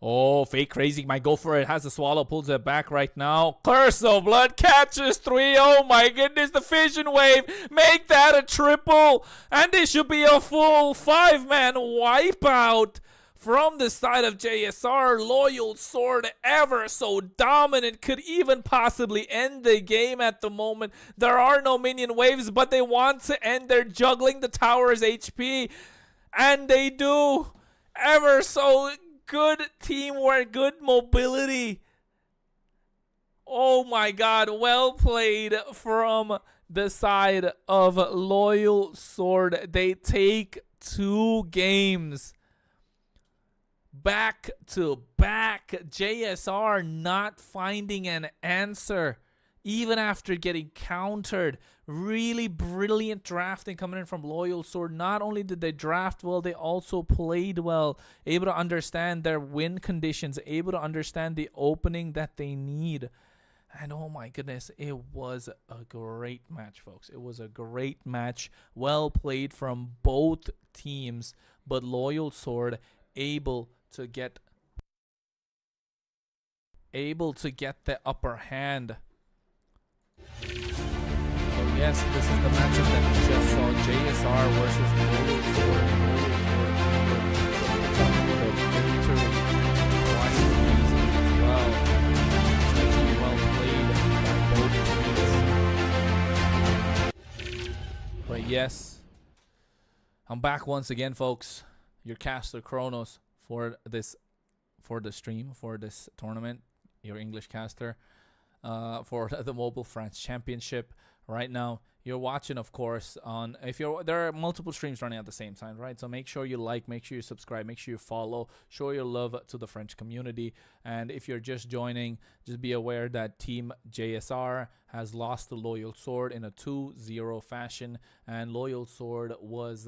Oh, Fake Crazy might go for it. Has the swallow, pulls it back right now. Curse of Blood catches 3. Oh my goodness, the Fission Wave. Make that a triple. And this should be a full 5-man wipeout from the side of JSR. Loyal Sword, ever so dominant, could even possibly end the game at the moment. There are no minion waves, but they want to end. They're juggling the tower's HP. And they do. Ever so good teamwork, good mobility. Oh my god, well played from the side of Loyal Sword. They take 2 games back to back. JSR not finding an answer even after getting countered. Really brilliant drafting coming in from Loyal Sword. Not only did they draft well, they also played well. Able to understand their win conditions. Able to understand the opening that they need. And oh my goodness, it was a great match, folks. It was a great match. Well played from both teams. But Loyal Sword able to get the upper hand. So Yes, this is the matchup that we just saw. JSR versus Loyal Sword. The victory quite easy as well. Especially well played by both teams. But yes, I'm back once again, folks. Your caster Kronos for the stream, for this tournament. Your English caster. For the Mobile France Championship. Right now, you're watching, of course, on there are multiple streams running at the same time, right? So make sure you like, make sure you subscribe, make sure you follow, show your love to the French community. And if you're just joining, just be aware that Team JSR has lost to Loyal Sword in a 2-0 fashion, and Loyal Sword was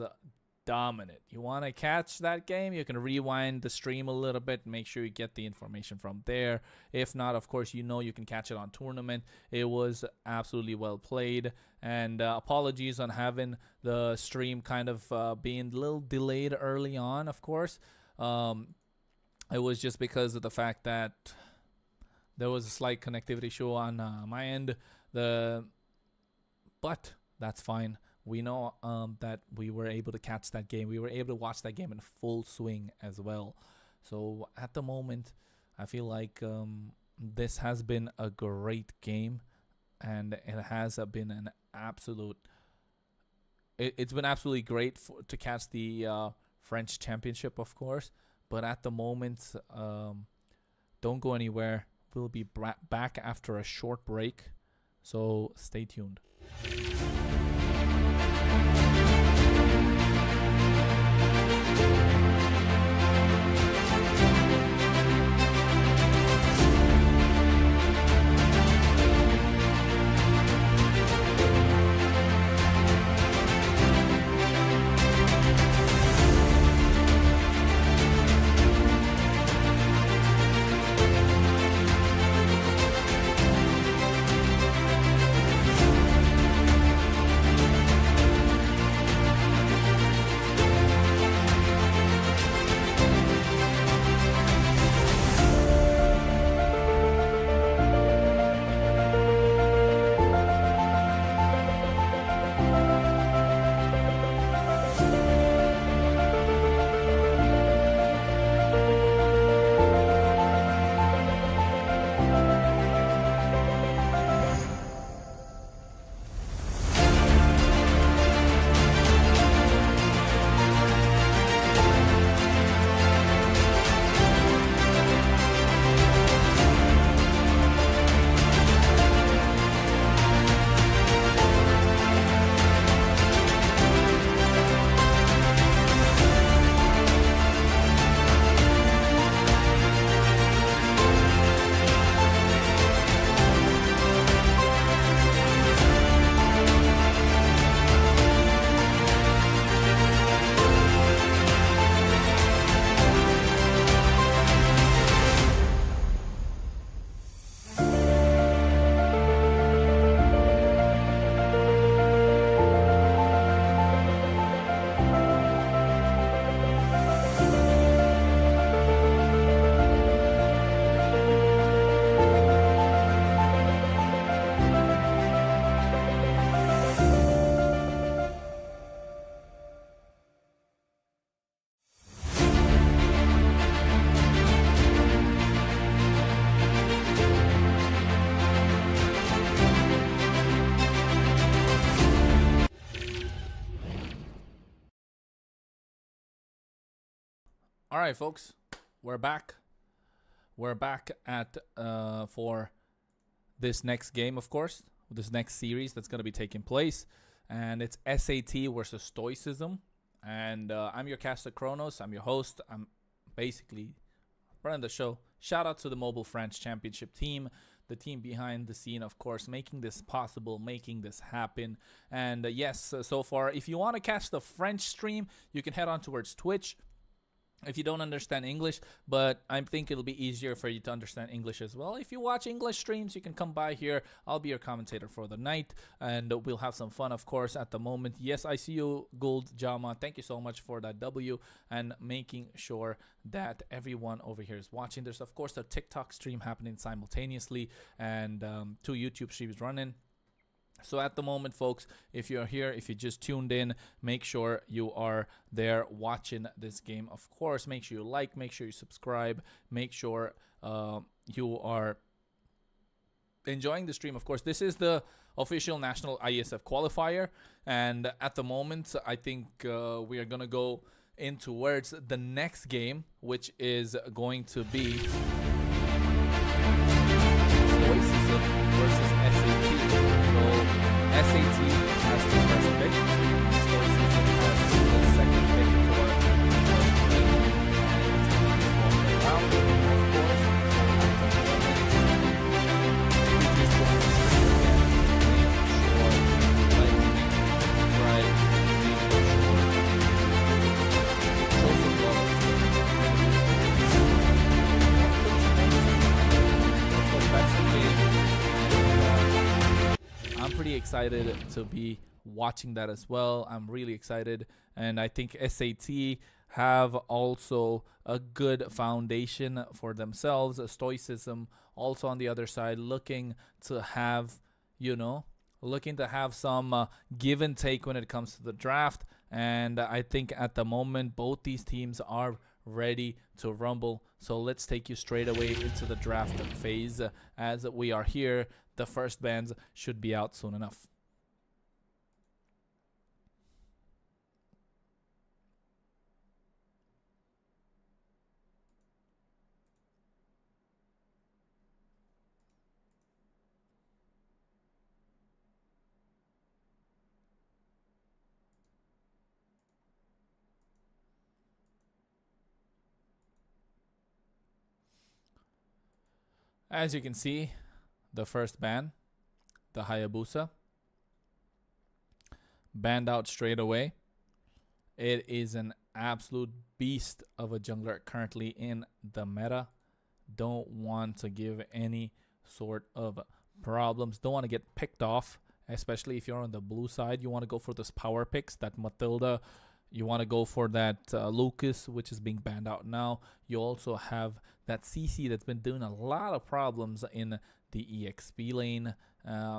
dominant. You want to catch that game, you can rewind the stream a little bit, make sure you get the information from there. If not, of course, you can catch it on tournament. It was absolutely well played, and apologies on having the stream kind of being a little delayed early on. Of course, it was just because of the fact that there was a slight connectivity issue on my end, but that's fine. We know that we were able to catch that game. We were able to watch that game in full swing as well. So at the moment, I feel like this has been a great game, and it has been an absolute. It's been absolutely great to catch the French Championship, of course. But at the moment, don't go anywhere. We'll be back after a short break, so stay tuned. All right, folks, we're back. We're back at for this next game, of course, this next series that's going to be taking place, and it's SAT versus Stoicism. And I'm your caster Kronos. I'm your host. I'm basically running the show. Shout out to the Mobile France Championship team, the team behind the scene, of course, making this possible, making this happen. And yes, so far, if you want to catch the French stream, you can head on towards Twitch. If you don't understand English, but I think it'll be easier for you to understand English as well. If you watch English streams, you can come by here. I'll be your commentator for the night, and we'll have some fun, of course, at the moment. Yes, I see you, Gold Jama. Thank you so much for that W and making sure that everyone over here is watching. There's, of course, a TikTok stream happening simultaneously and 2 YouTube streams running. So at the moment, folks, if you're here, if you just tuned in, make sure you are there watching this game. Of course, make sure you like, make sure you subscribe, make sure you are enjoying the stream. Of course, this is the official national IESF qualifier, and at the moment I think we are gonna go in towards the next game, which is going to be stoicism versus SAT. So SAT has the first pick, stoicism has the second pick for the first game, and it's going to be walking around, of course. I'm pretty excited to be watching that as well. I'm really excited, and I think SAT have also a good foundation for themselves. Stoicism also on the other side, looking to have, some give and take when it comes to the draft. And I think at the moment both these teams are ready to rumble. So let's take you straight away into the draft phase. As we are here, the first bands should be out soon enough. As you can see, the first ban, the Hayabusa, banned out straight away. It is an absolute beast of a jungler currently in the meta. Don't want to give any sort of problems. Don't want to get picked off, especially if you're on the blue side. You want to go for those power picks, that Matilda. You want to go for that Lucas, which is being banned out now. You also have that CC that's been doing a lot of problems in the EXP lane,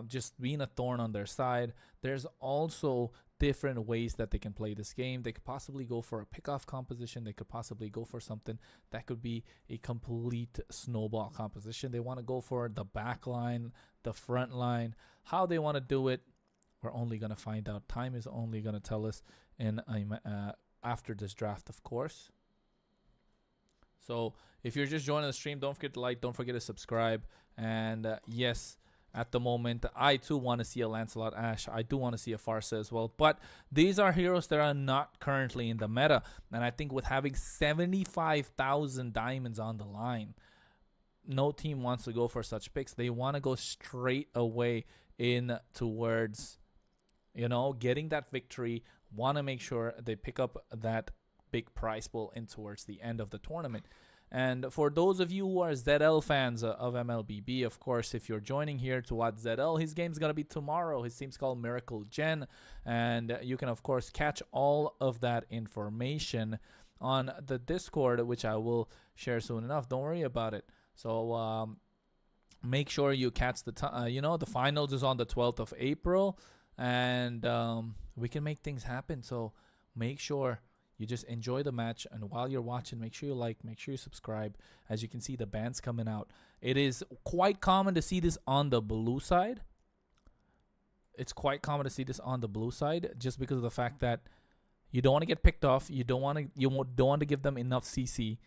just being a thorn on their side. There's also different ways that they can play this game. They could possibly go for a pick-off composition. They could possibly go for something that could be a complete snowball composition. They want to go for the back line, the front line. How they want to do it, we're only going to find out. Time is only going to tell us in after this draft, of course. So if you're just joining the stream, don't forget to like, don't forget to subscribe. And yes, at the moment, I too want to see a Lancelot Ashe. I do want to see a Farsa as well. But these are heroes that are not currently in the meta. And I think with having 75,000 diamonds on the line, no team wants to go for such picks. They want to go straight away in towards, getting that victory. Want to make sure they pick up that big prize pool in towards the end of the tournament. And for those of you who are ZL fans of MLBB, of course, if you're joining here to watch ZL, his game's going to be tomorrow. His team's called Miracle Gen. And you can, of course, catch all of that information on the Discord, which I will share soon enough. Don't worry about it. So make sure you catch the the finals is on the 12th of April. And we can make things happen. So make sure you just enjoy the match, and while you're watching, make sure you like, make sure you subscribe. As you can see, the bands coming out. It is quite common to see this on the blue side. It's quite common to see this on the blue side, just because of the fact that you don't want to get picked off. You don't want to give them enough CC.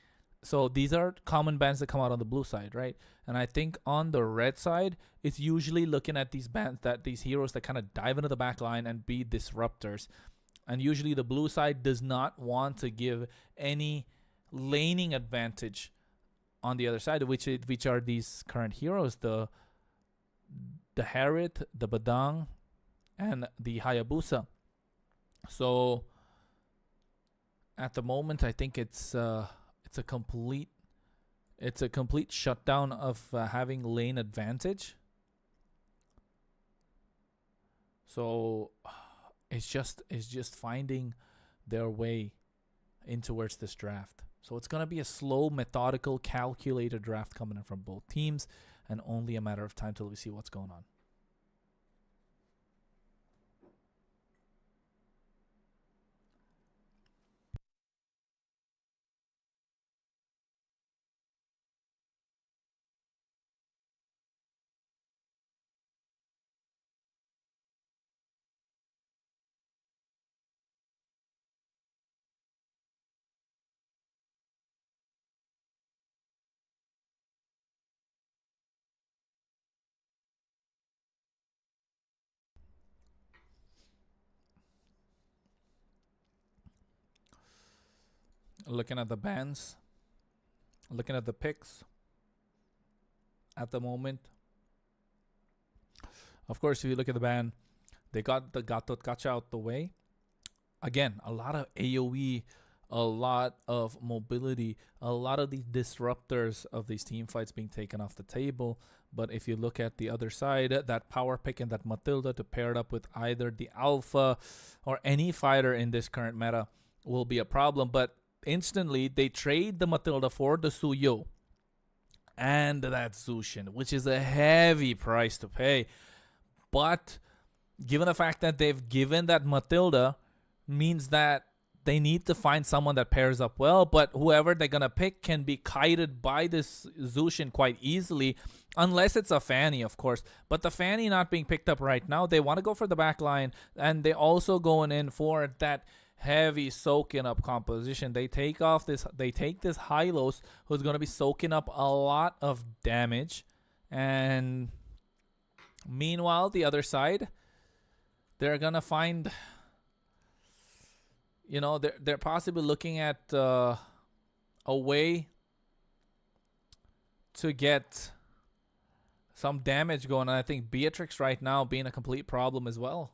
So these are common bans that come out on the blue side, right? And I think on the red side, it's usually looking at these bans, these heroes that kind of dive into the back line and be disruptors. And usually the blue side does not want to give any laning advantage on the other side, which are these current heroes, the Harriet, the Badang, and the Hayabusa. So at the moment, I think it's a complete shutdown of having lane advantage. So it's just finding their way in towards this draft. So it's going to be a slow, methodical, calculated draft coming in from both teams, and only a matter of time till we see what's going on. looking at the bans, looking at the picks at the moment. Of course, if you look at the ban, they got the Gatot Gacha out the way. Again, a lot of AoE, a lot of mobility, a lot of these disruptors of these team fights being taken off the table. But if you look at the other side, that power pick and that Matilda to pair it up with either the Alpha or any fighter in this current meta will be a problem. But instantly, they trade the Matilda for the Suyo and that Zushin, which is a heavy price to pay. But given the fact that they've given that Matilda, means that they need to find someone that pairs up well. But whoever they're going to pick can be kited by this Zushin quite easily, unless it's a Fanny, of course. But the Fanny not being picked up right now, they want to go for the back line. And they also going in for that heavy soaking up composition. They take off this, they take this Hylos, who's going to be soaking up a lot of damage. And meanwhile, the other side, they're going to find, you know, they're possibly looking at a way to get some damage going. And I think Beatrix right now being a complete problem as well.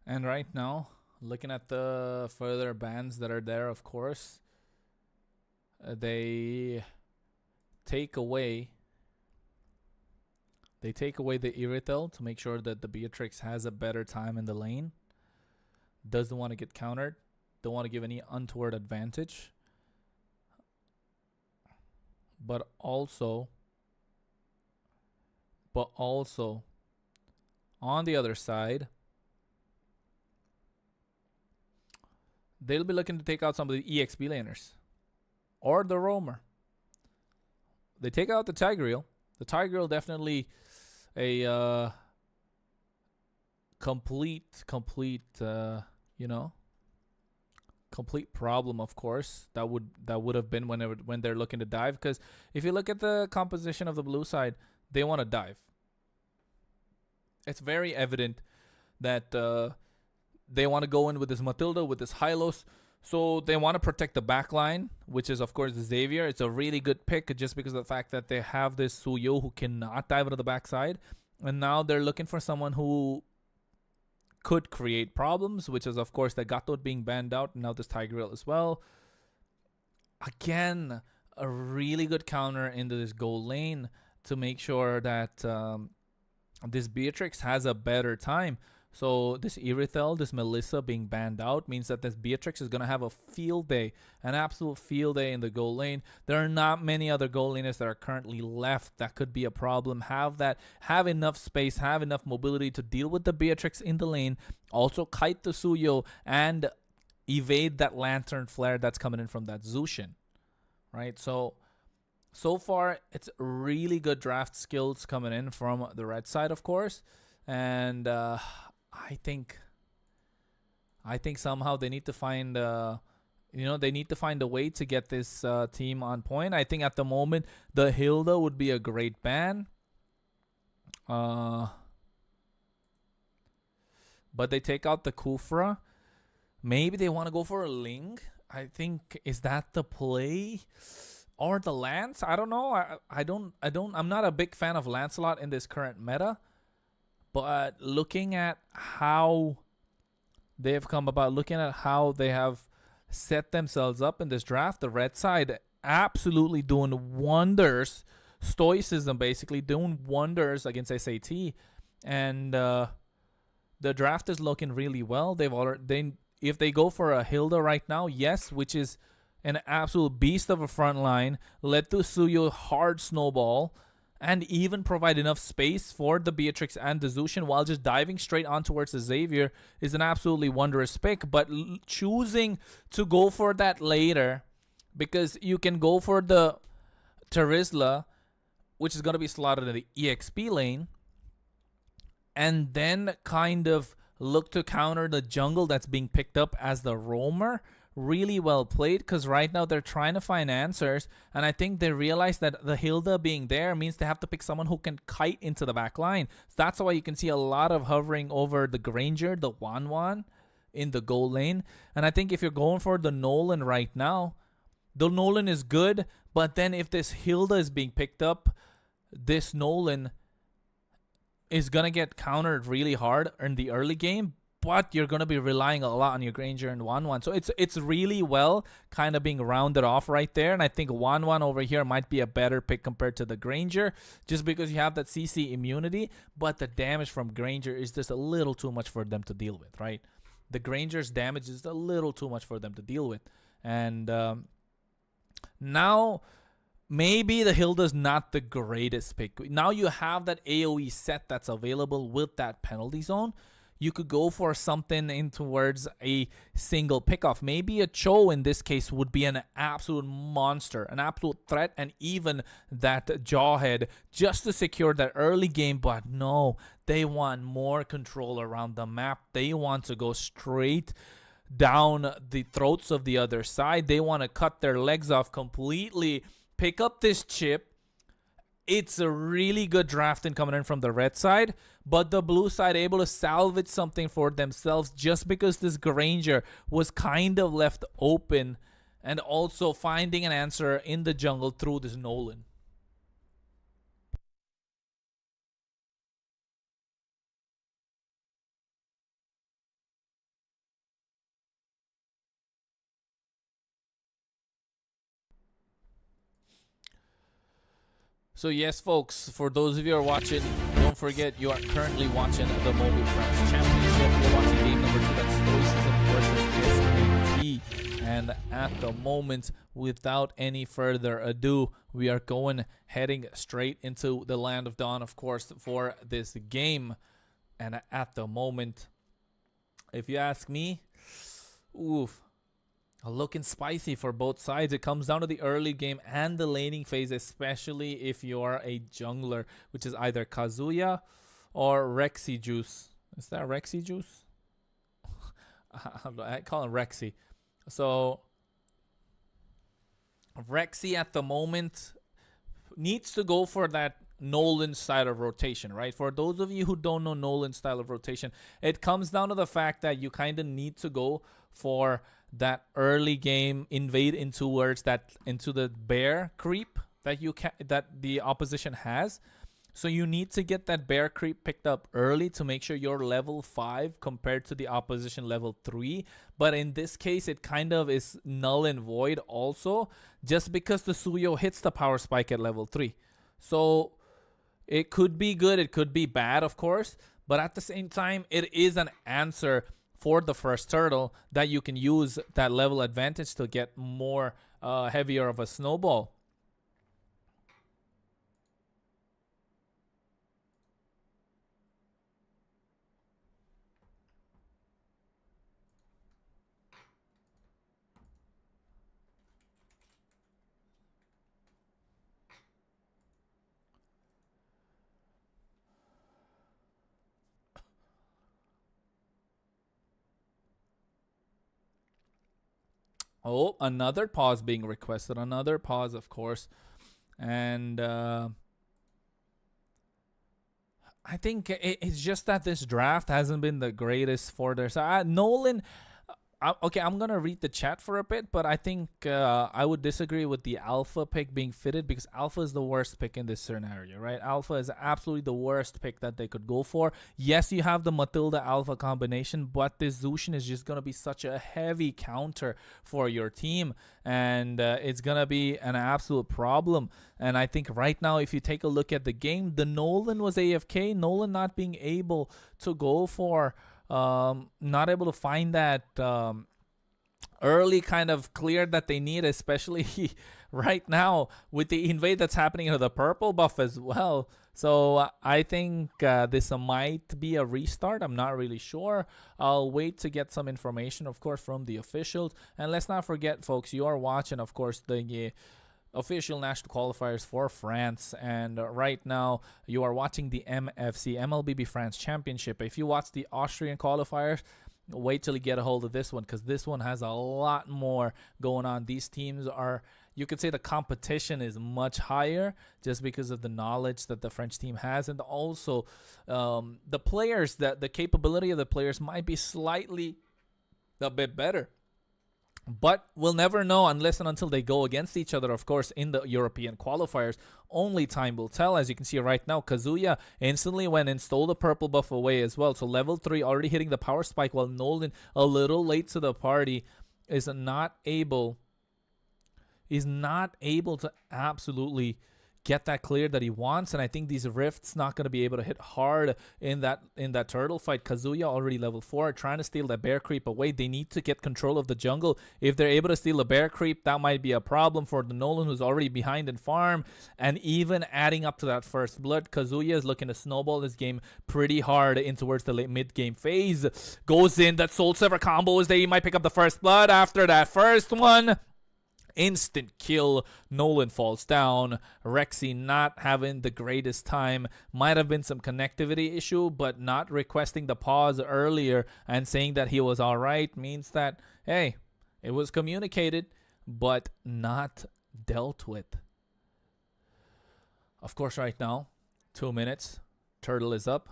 And right now, looking at the further bans that are there, of course, they take away the Irithel to make sure that the Beatrix has a better time in the lane. Doesn't want to get countered. Don't want to give any untoward advantage. But also, on the other side, they'll be looking to take out some of the EXP laners or the roamer. They take out the Tigreal. The Tigreal definitely a complete problem, of course. That would have been when they're looking to dive, because if you look at the composition of the blue side, they want to dive. It's very evident that they want to go in with this Matilda, with this Hylos. So they want to protect the back line, which is, of course, the Xavier. It's a really good pick just because of the fact that they have this Suyo who cannot dive into the backside. And now they're looking for someone who could create problems, which is, of course, the Gatot being banned out. And now this Tigreal as well. Again, a really good counter into this goal lane to make sure that this Beatrix has a better time. So this Irithel, this Melissa being banned out means that this Beatrix is going to have a field day, an absolute field day in the goal lane. There are not many other goal laners that are currently left that could be a problem. Have enough space, have enough mobility to deal with the Beatrix in the lane. Also kite the Suyo and evade that Lantern Flare that's coming in from that Zushin. Right? So far, it's really good draft skills coming in from the red side, of course. And I think somehow they need to find they need to find a way to get this team on point. I think at the moment the Hilda would be a great ban. But they take out the Kufra. Maybe they want to go for a Ling. I think, is that the play? Or the Lance? I don't know. I'm not a big fan of Lancelot in this current meta. But looking at how they've come about, looking at how they have set themselves up in this draft, the red side absolutely doing wonders. Stoicism basically doing wonders against SAT. And the draft is looking really well. If they go for a Hilda right now, yes, which is an absolute beast of a front line, let the Suyo hard snowball, and even provide enough space for the Beatrix and the Zushin while just diving straight on towards the Xavier is an absolutely wondrous pick. But choosing to go for that later, because you can go for the Terizla, which is going to be slotted in the EXP lane, and then kind of look to counter the jungle that's being picked up as the roamer. Really well played, because right now they're trying to find answers, and I think they realize that the Hilda being there means they have to pick someone who can kite into the back line. So that's why you can see a lot of hovering over the Granger, the Wanwan in the goal lane. And I think if you're going for the Nolan right now, the Nolan is good, but then if this Hilda is being picked up, this Nolan is going to get countered really hard in the early game, but you're going to be relying a lot on your Granger and Wanwan. So it's really well kind of being rounded off right there. And I think Wanwan over here might be a better pick compared to the Granger, just because you have that CC immunity, but the damage from Granger is just a little too much for them to deal with, right? The Granger's damage is a little too much for them to deal with. And now maybe the Hilda's not the greatest pick. Now you have that AoE set that's available with that penalty zone. You could go for something in towards a single pickoff. Maybe a Cho in this case would be an absolute monster, an absolute threat, and even that Jawhead just to secure that early game. But no, they want more control around the map. They want to go straight down the throats of the other side. They want to cut their legs off completely, pick up this chip. It's a really good drafting coming in from the red side, but the blue side able to salvage something for themselves just because this Granger was kind of left open, and also finding an answer in the jungle through this Nolan. So yes, folks, for those of you who are watching, don't forget you are currently watching the Mobile France Championship. You're watching game number 2, that's stoicism versus SAT. And at the moment, without any further ado, we are heading straight into the Land of Dawn, of course, for this game. And at the moment, if you ask me, oof, looking spicy for both sides. It comes down to the early game and the laning phase, especially if you are a jungler, which is either Kazuya or Rexy Juice. Is that Rexy Juice? I call him Rexy. So Rexy at the moment needs to go for that Nolan style of rotation, right? For those of you who don't know Nolan style of rotation, it comes down to the fact that you kind of need to go for that early game invade into the bear creep that the opposition has. So you need to get that bear creep picked up early to make sure you're level 5 compared to the opposition level 3. But in this case, it kind of is null and void also, just because the Suyo hits the power spike at level 3. So it could be good, it could be bad, of course, but at the same time, it is an answer for the first turtle that you can use that level advantage to get more heavier of a snowball. Oh, another pause being requested. Another pause, of course. And I think it's just that this draft hasn't been the greatest for their side. Nolan, okay, I'm going to read the chat for a bit, but I think I would disagree with the Alpha pick being fitted, because Alpha is the worst pick in this scenario, right? Alpha is absolutely the worst pick that they could go for. Yes, you have the Matilda Alpha combination, but this Zushin is just going to be such a heavy counter for your team, and it's going to be an absolute problem. And I think right now, if you take a look at the game, the Nolan was AFK. Nolan not being able to go for not able to find that early kind of clear that they need, especially right now with the invade that's happening into the purple buff as well. So I think this might be a restart. I'm not really sure. I'll wait to get some information, of course, from the officials. And let's not forget, folks, you are watching, of course, the official national qualifiers for France, and right now you are watching the MFC MLBB France Championship. If you watch the Austrian qualifiers, wait till you get a hold of this one, because this one has a lot more going on. These teams are, you could say the competition is much higher just because of the knowledge that the French team has, and also the players, that the capability of the players might be slightly a bit better. But we'll never know unless and until they go against each other, of course, in the European qualifiers. Only time will tell. As you can see right now, Kazuya instantly went and stole the purple buff away as well. So level 3 already hitting the power spike, while Nolan, a little late to the party, is not able to absolutely get that clear that he wants. And I think these rifts not going to be able to hit hard in that turtle fight. Kazuya already level 4, trying to steal that bear creep away. They need to get control of the jungle. If they're able to steal a bear creep, that might be a problem for the Nolan, who's already behind in farm. And even adding up to that first blood, Kazuya is looking to snowball this game pretty hard in towards the late mid-game phase. Goes in, that Soul Sever combo is there. He might pick up the first blood after that first one. Instant kill. Nolan falls down. Rexy not having the greatest time. Might have been some connectivity issue, but not requesting the pause earlier and saying that he was alright means that, hey, it was communicated but not dealt with. Of course, right now, 2 minutes. Turtle is up.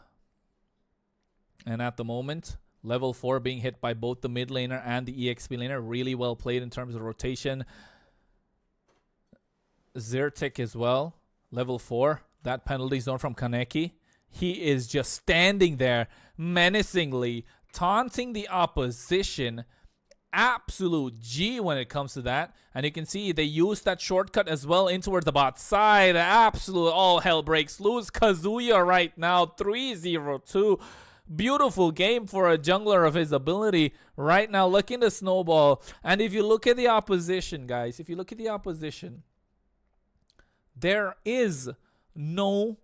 And at the moment, level 4 being hit by both the mid laner and the EXP laner. Really well played in terms of rotation. Zyrtec as well. Level 4. That penalty zone from Kaneki. He is just standing there menacingly, taunting the opposition. Absolute G when it comes to that. And you can see they use that shortcut as well in towards the bot side. Absolute all hell breaks loose. Kazuya right now 3-0-2. Beautiful game for a jungler of his ability. Right now looking to snowball. And if you look at the opposition, guys, if you look at the opposition, there is no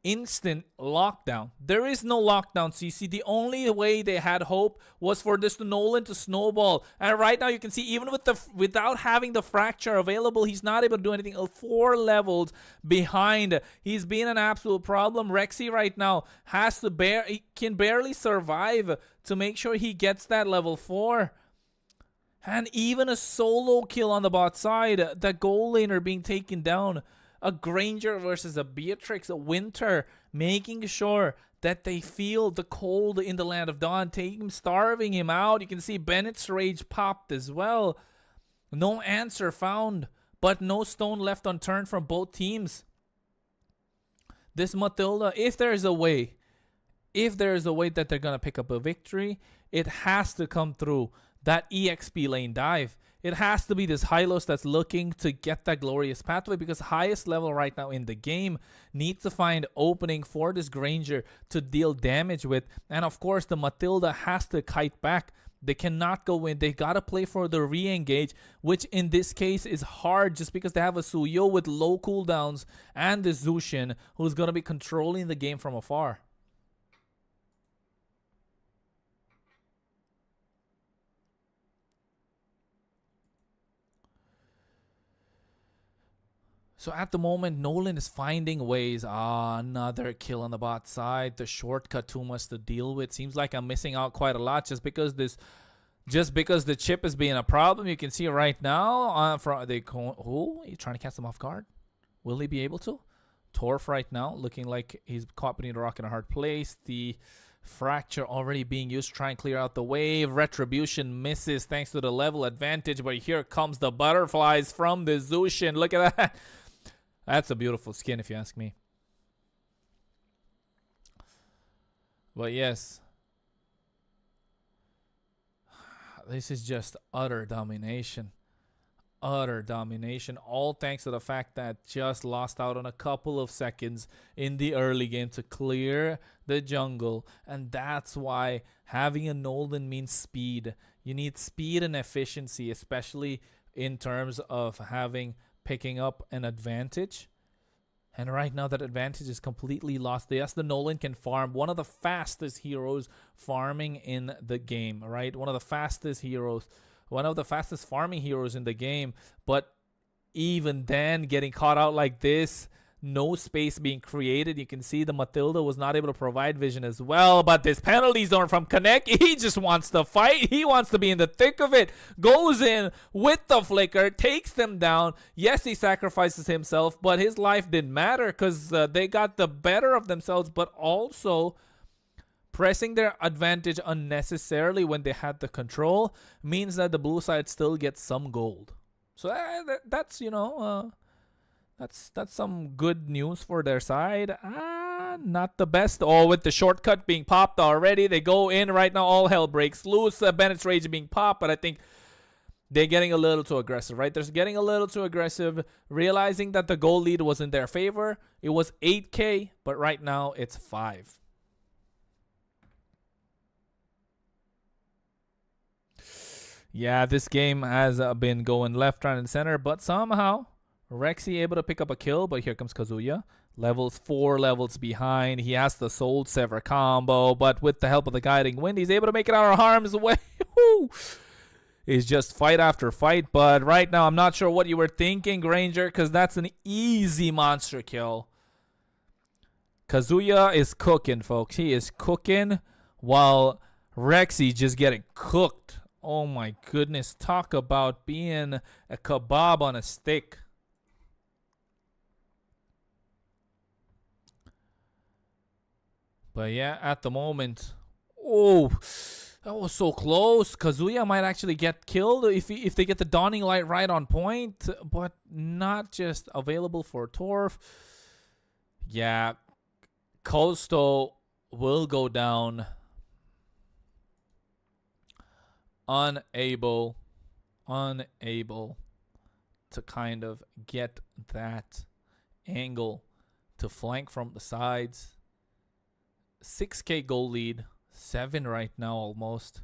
instant lockdown. There is no lockdown, CC. The only way they had hope was for this Nolan to snowball. And right now you can see, even without having the fracture available, he's not able to do anything. 4 levels behind. He's been an absolute problem. Rexy right now has to he can barely survive to make sure he gets that level 4. And even a solo kill on the bot side. The goal laner being taken down. A Granger versus a Beatrix, a Winter, making sure that they feel the cold in the land of Dawn, starving him out. You can see Bennett's rage popped as well. No answer found, but no stone left unturned from both teams. This Matilda, if there's a way that they're going to pick up a victory, it has to come through that EXP lane dive. It has to be this Hylos that's looking to get that glorious pathway, because highest level right now in the game needs to find opening for this Granger to deal damage with. And of course, the Matilda has to kite back. They cannot go in. They got to play for the re-engage, which in this case is hard just because they have a Suyo with low cooldowns and the Zushin who's going to be controlling the game from afar. So at the moment, Nolan is finding ways. Another kill on the bot side. The shortcut too much to deal with. Seems like I'm missing out quite a lot just because the chip is being a problem. You can see right now. Who? Are you trying to catch them off guard? Will he be able to? Torf right now looking like he's caught between a rock and a hard place. The fracture already being used to try and clear out the wave. Retribution misses thanks to the level advantage. But here comes the butterflies from the Zushin. Look at that. That's a beautiful skin if you ask me. But yes, this is just utter domination. Utter domination. All thanks to the fact that just lost out on a couple of seconds in the early game to clear the jungle. And that's why having a Nolan means speed. You need speed and efficiency, especially in terms of picking up an advantage. And right now that advantage is completely lost. Yes, the Nolan can farm. One of the fastest heroes farming in the game, right? One of the fastest heroes. One of the fastest farming heroes in the game. But even then, getting caught out like this, no space being created. You can see the Matilda was not able to provide vision as well. But this penalty zone from Kaneki, he just wants to fight. He wants to be in the thick of it. Goes in with the flicker, takes them down. Yes, he sacrifices himself, but his life didn't matter because they got the better of themselves, but also pressing their advantage unnecessarily when they had the control means that the blue side still gets some gold. So that's, you know, that's some good news for their side. Not the best. Oh, with the shortcut being popped already. They go in right now. All hell breaks loose. Bennett's Rage being popped, but I think they're getting a little too aggressive, right? They're getting a little too aggressive, realizing that the goal lead was in their favor. It was 8K, but right now it's 5. Yeah, this game has been going left, right, and center, but somehow Rexy able to pick up a kill, but here comes Kazuya. Levels 4 levels behind. He has the Soul Sever combo, but with the help of the Guiding Wind, he's able to make it out of harm's way. It's just fight after fight, but right now I'm not sure what you were thinking, Granger, because that's an easy monster kill. Kazuya is cooking, folks. He is cooking while Rexy just getting cooked. Oh my goodness. Talk about being a kebab on a stick. But yeah, at the moment, oh, that was so close. Kazuya might actually get killed if they get the Dawning Light right on point, but not just available for Torf. Yeah, Costo will go down. Unable to kind of get that angle to flank from the sides. 6K goal lead, 7 right now almost.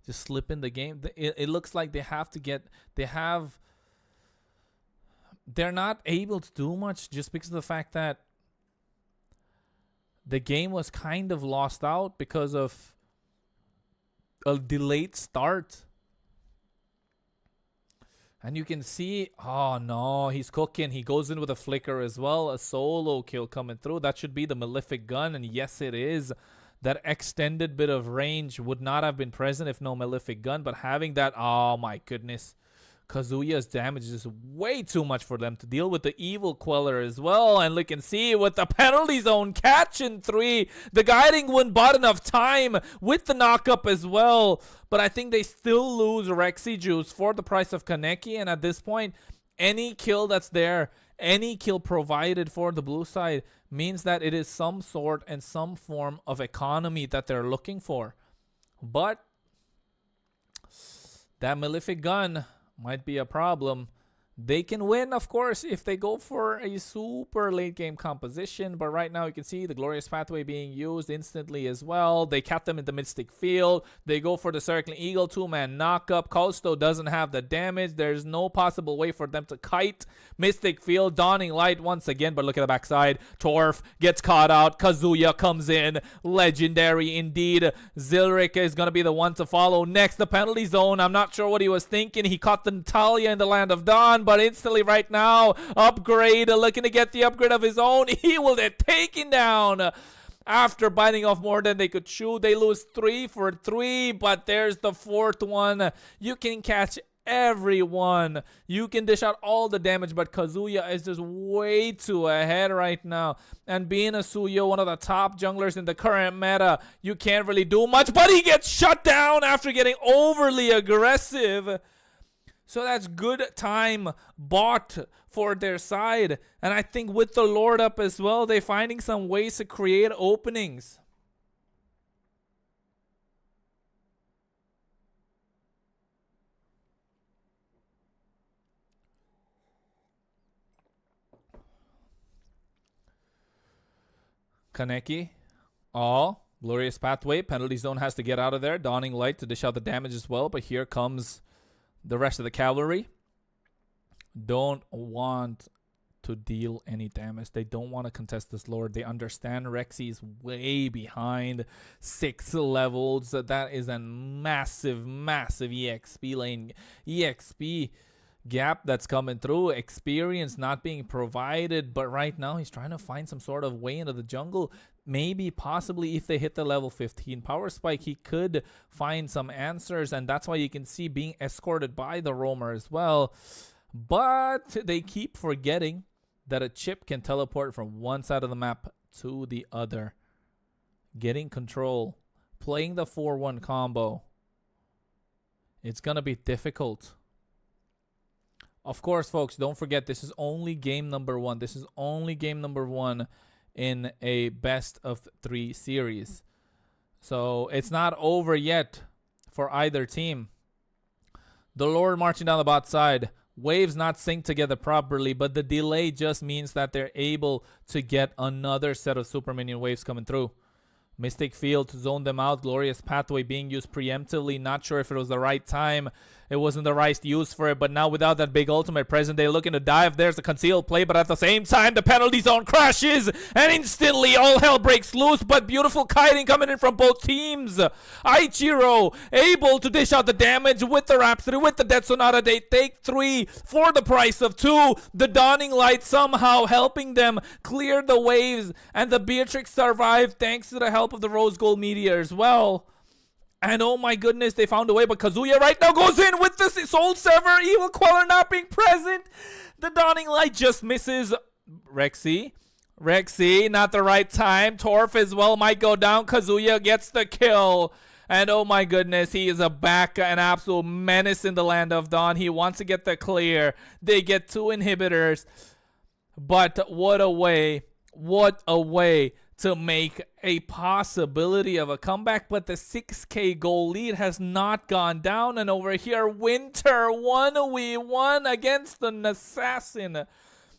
Just slip in the game. It looks like they're not able to do much just because of the fact that the game was kind of lost out because of a delayed start. And you can see, oh no, he's cooking. He goes in with a flicker as well. A solo kill coming through. That should be the Malefic Gun. And yes, it is. That extended bit of range would not have been present if no Malefic Gun. But having that, oh my goodness. Kazuya's damage is way too much for them to deal with the Evil Queller as well. And look and see with the penalty zone catch in 3. The Guiding Wind bought enough time with the knockup as well. But I think they still lose Rexy Juice for the price of Kaneki. And at this point, any kill that's there, any kill provided for the blue side means that it is some sort and some form of economy that they're looking for. But that Malefic Gun might be a problem. They can win, of course, if they go for a super late game composition. But right now you can see the Glorious Pathway being used instantly as well. They cap them in the Mystic Field. They go for the Circling Eagle 2-man knockup. Costo doesn't have the damage. There's no possible way for them to kite. Mystic Field, Dawning Light once again. But look at the backside. Torf gets caught out. Kazuya comes in. Legendary indeed. Zilric is going to be the one to follow next. The penalty zone. I'm not sure what he was thinking. He caught the Natalia in the Land of Dawn. But instantly right now, upgrade, looking to get the upgrade of his own. He will get taken down after biting off more than they could chew. They lose 3 for 3, but there's the 4th one. You can catch everyone. You can dish out all the damage, but Kazuya is just way too ahead right now. And being a Suyo, one of the top junglers in the current meta, you can't really do much, but he gets shut down after getting overly aggressive. So that's good time bought for their side. And I think with the Lord up as well, they're finding some ways to create openings. Kaneki. Oh, Glorious pathway. Penalty zone has to get out of there. Dawning light to dish out the damage as well. But here comes the rest of the cavalry. Don't want to deal any damage. They don't want to contest this lord. They understand Rexy is way behind 6 levels. That is a massive, massive EXP lane. EXP gap that's coming through. Experience not being provided. But right now he's trying to find some sort of way into the jungle. Maybe, possibly, if they hit the level 15 power spike, he could find some answers. And that's why you can see being escorted by the roamer as well. But they keep forgetting that a chip can teleport from one side of the map to the other. Getting control. Playing the 4-1 combo. It's going to be difficult. Of course, folks, don't forget this is only game number 1. This is only game number 1 in a best of 3 series. So it's not over yet for either team. The Lord marching down the bot side. Waves not synced together properly, but the delay just means that they're able to get another set of super minion waves coming through. Mystic Field to zone them out. Glorious Pathway being used preemptively. Not sure if it was the right time. It wasn't the right use for it. But now without that big ultimate present, they're looking to dive. There's a concealed play. But at the same time, the penalty zone crashes. And instantly, all hell breaks loose. But beautiful kiting coming in from both teams. Ichiro able to dish out the damage with the Rhapsody, with the Death Sonata. They take 3 for the price of 2. The Dawning Light somehow helping them clear the waves. And the Beatrix survived thanks to the help of the Rose Gold Meteor as well. And oh my goodness, they found a way, but Kazuya right now goes in with the Soul Sever. Evil Queller not being present. The Dawning Light just misses Rexy. Rexy, not the right time. Torf as well might go down. Kazuya gets the kill. And oh my goodness, he is back, an absolute menace in the Land of Dawn. He wants to get the clear. They get 2 inhibitors. But what a way to make a possibility of a comeback. But the 6k goal lead has not gone down. And over here, Winter 1v1 against an assassin.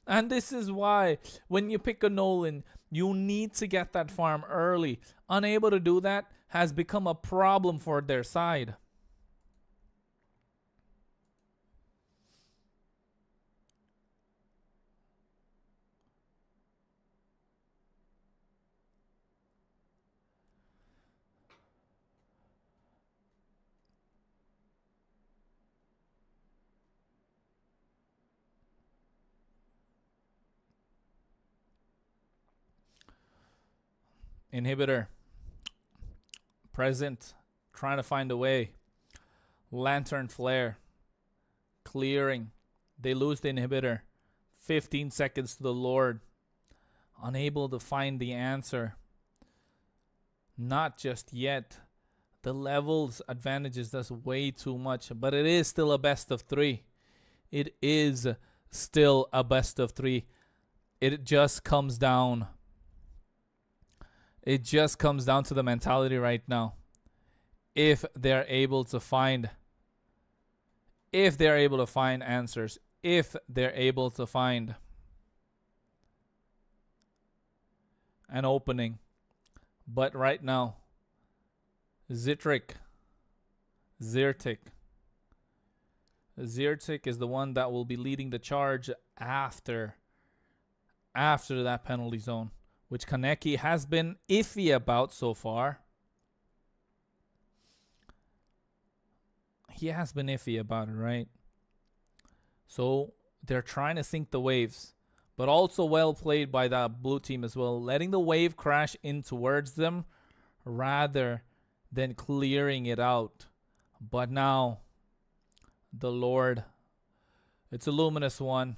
And this is why when you pick a Nolan, you need to get that farm early. Unable to do that has become a problem for their side. Inhibitor present, trying to find a way. Lantern Flare clearing. They lose the inhibitor. 15 seconds to the Lord. Unable to find the answer. Not just yet. The levels advantages us way too much, but it is still a best of 3. It is still a best of 3. It just comes down. It just comes down to the mentality right now. If they're able to find answers, if they're able to find an opening. But right now, Zyrtec is the one that will be leading the charge after that penalty zone, which Kaneki has been iffy about so far. He has been iffy about it, right? So they're trying to sink the waves, but also well played by that blue team as well, letting the wave crash in towards them rather than clearing it out. But now, the Lord, it's a luminous one,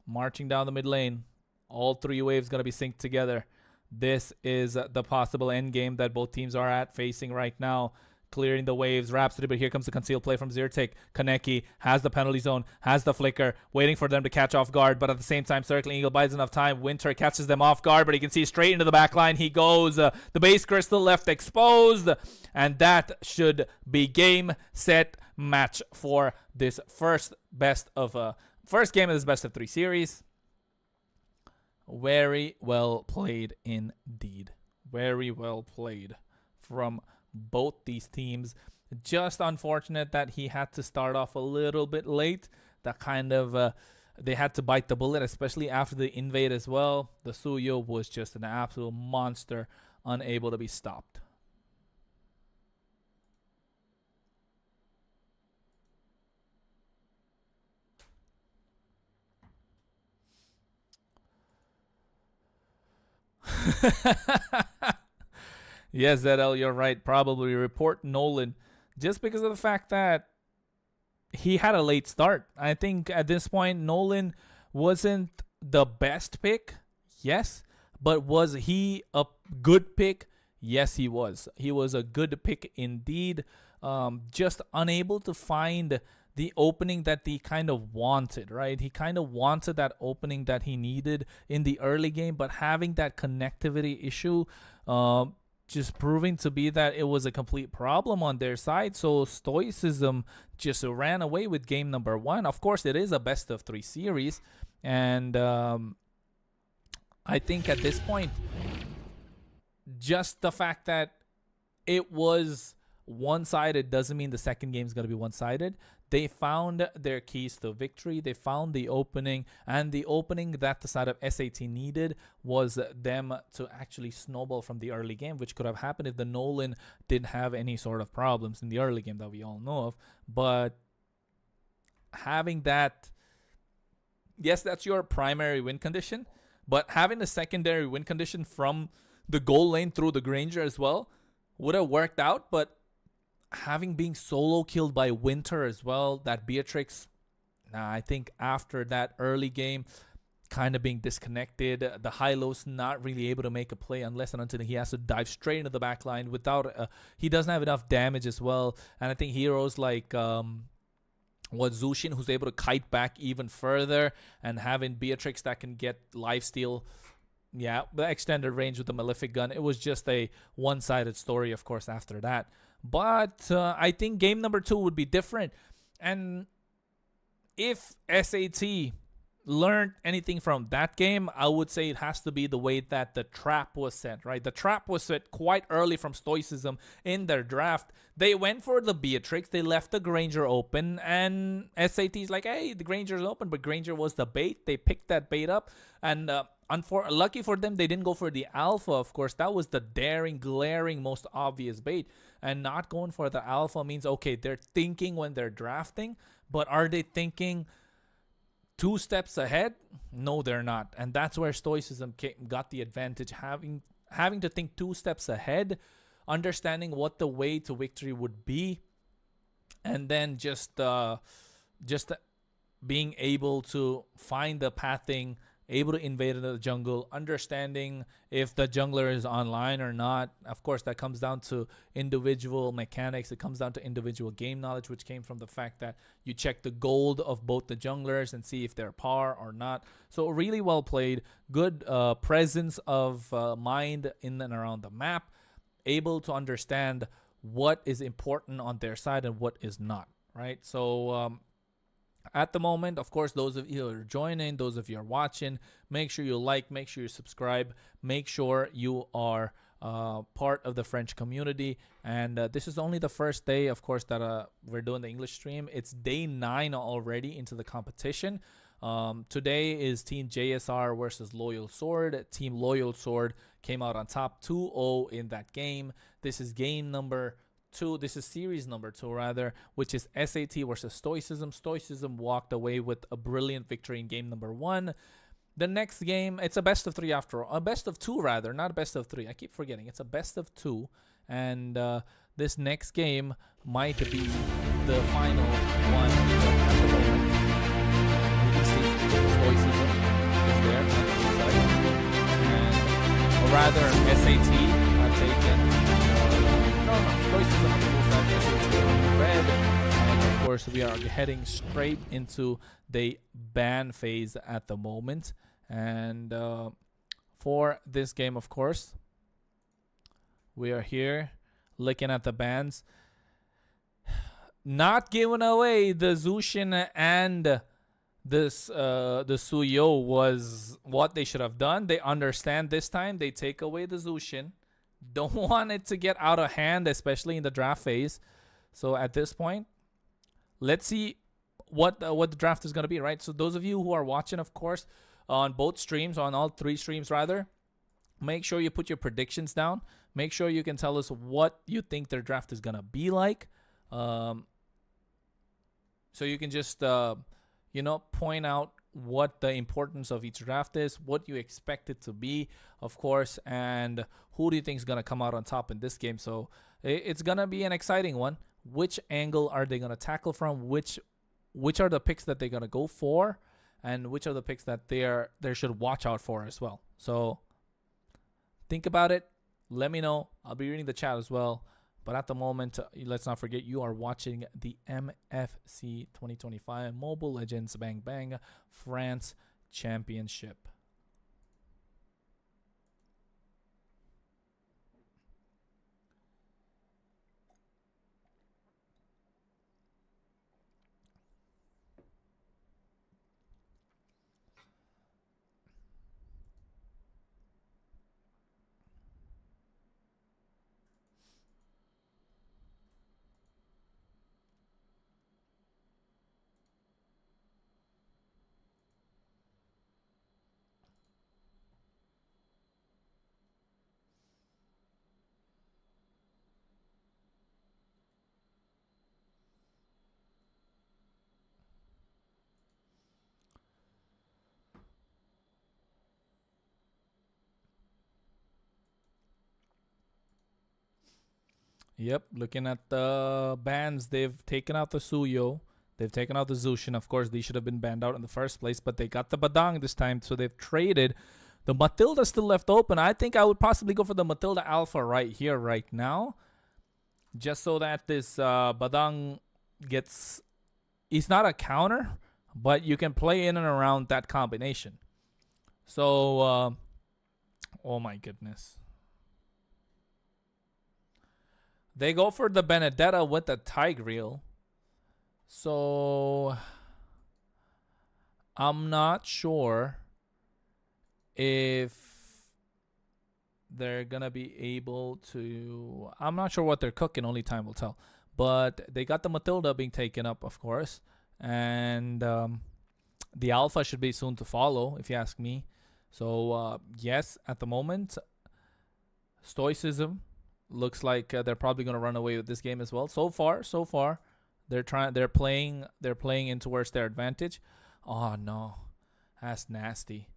marching down the mid lane. All 3 waves going to be synced together. This is the possible end game that both teams are facing right now. Clearing the waves. Rhapsody, but here comes the concealed play from Zyrtec. Kaneki has the penalty zone, has the flicker, waiting for them to catch off guard, but at the same time, Circling Eagle buys enough time. Winter catches them off guard, but you can see straight into the back line he goes. The base crystal left exposed, and that should be game, set, match for this first game of this best of 3 series. Very well played indeed. Very well played. from both these teams. Just unfortunate that he had to start off a little bit late. That kind of they had to bite the bullet, especially after the invade as well. The Suyo was just an absolute monster, unable to be stopped. Yes, ZL, you're right. Probably report Nolan just because of the fact that he had a late start. I think at this point, Nolan wasn't the best pick, yes, but was he a good pick? Yes, he was. He was a good pick indeed. Just unable to find the opening that he kind of wanted, right? He kind of wanted that opening that he needed in the early game, but having that connectivity issue, just proving to be that it was a complete problem on their side. So Stoicism just ran away with game number 1. Of course, it is a best of 3 series. And I think at this point, just the fact that it was one-sided doesn't mean the second game is going to be one-sided. They found their keys to victory. They found the opening, and the opening that the side of SAT needed was them to actually snowball from the early game, which could have happened if the Nolan didn't have any sort of problems in the early game that we all know of. But having that, yes, that's your primary win condition, but having the secondary win condition from the goal lane through the Granger as well would have worked out. But having being solo killed by Winter as well, that Beatrix, I think after that early game, kind of being disconnected, the high-lows not really able to make a play unless and until he has to dive straight into the back line without, he doesn't have enough damage as well. And I think heroes like Zushin, who's able to kite back even further, and having Beatrix that can get lifesteal, yeah, the extended range with the Malefic gun. It was just a one-sided story, of course, after that. But I think game number 2 would be different. And if SAT learned anything from that game, I would say it has to be the way that the trap was set, right? The trap was set quite early from Stoicism in their draft. They went for the Beatrix. They left the Granger open, and SAT's like, hey, the Granger's open, but Granger was the bait. They picked that bait up, and lucky for them, they didn't go for the Alpha, of course. That was the daring, glaring, most obvious bait. And not going for the Alpha means, okay, they're thinking when they're drafting, but are they thinking 2 steps ahead? No, they're not. And that's where Stoicism got the advantage, having to think 2 steps ahead, understanding what the way to victory would be, and then just being able to find the pathing, able to invade the jungle, understanding if the jungler is online or not. Of course, that comes down to individual mechanics. It comes down to individual game knowledge, which came from the fact that you check the gold of both the junglers and see if they're par or not. So really well played. Good presence of mind in and around the map. Able to understand what is important on their side and what is not, right? So at the moment, of course, those of you who are joining, those of you who are watching, make sure you like, make sure you subscribe, make sure you are part of the French community. And this is only the first day, of course, that we're doing the English stream. It's day 9 already into the competition. Today is Team JSR versus Loyal Sword. Team Loyal Sword came out on top 2-0 in that game. This is game number 2. This is series number 2 rather, which is SAT versus Stoicism. Stoicism walked away with a brilliant victory in game number 1. The next game, it's a best of 3 after all. A best of 2 rather, not a best of 3. I keep forgetting. It's a best of 2. And this next game might be the final one. At the moment, you can see Stoicism is there on the side. Or rather, SAT have taken. Stoicism on the blue side, SAT on the red. And of course, we are heading straight into the ban phase at the moment. And for this game, of course, we are here looking at the bans. Not giving away the Zushin and this the Suyo was what they should have done. They understand this time. They take away the Zushin. Don't want it to get out of hand, especially in the draft phase. So at this point, let's see what the draft is going to be, right? So those of you who are watching, of course, on both streams, on all 3 streams rather, make sure you put your predictions down. Make sure you can tell us what you think their draft is going to be like. So you can just, point out what the importance of each draft is, what you expect it to be, of course, and who do you think is going to come out on top in this game. So it's going to be an exciting one. Which angle are they going to tackle from? Which are the picks that they're going to go for? And which are the picks that they should watch out for as well? So think about it. Let me know. I'll be reading the chat as well. But at the moment, let's not forget you are watching the MFC 2025 Mobile Legends Bang Bang France Championship. Yep, looking at the bans, they've taken out the Suyo. They've taken out the Zushin. Of course, these should have been banned out in the first place, but they got the Badang this time, so they've traded. The Matilda still left open. I think I would possibly go for the Matilda Alpha right here, right now. Just so that this Badang gets... It's not a counter, but you can play in and around that combination. So, oh my goodness. They go for the Benedetta with the Tigreal. So I'm not sure if they're going to be able to... I'm not sure what they're cooking. Only time will tell. But they got the Matilda being taken up, of course. And the Alpha should be soon to follow, if you ask me. So, yes, at the moment, Stoicism looks like they're probably going to run away with this game as well. So far, they're playing in towards their advantage. Oh no, that's nasty.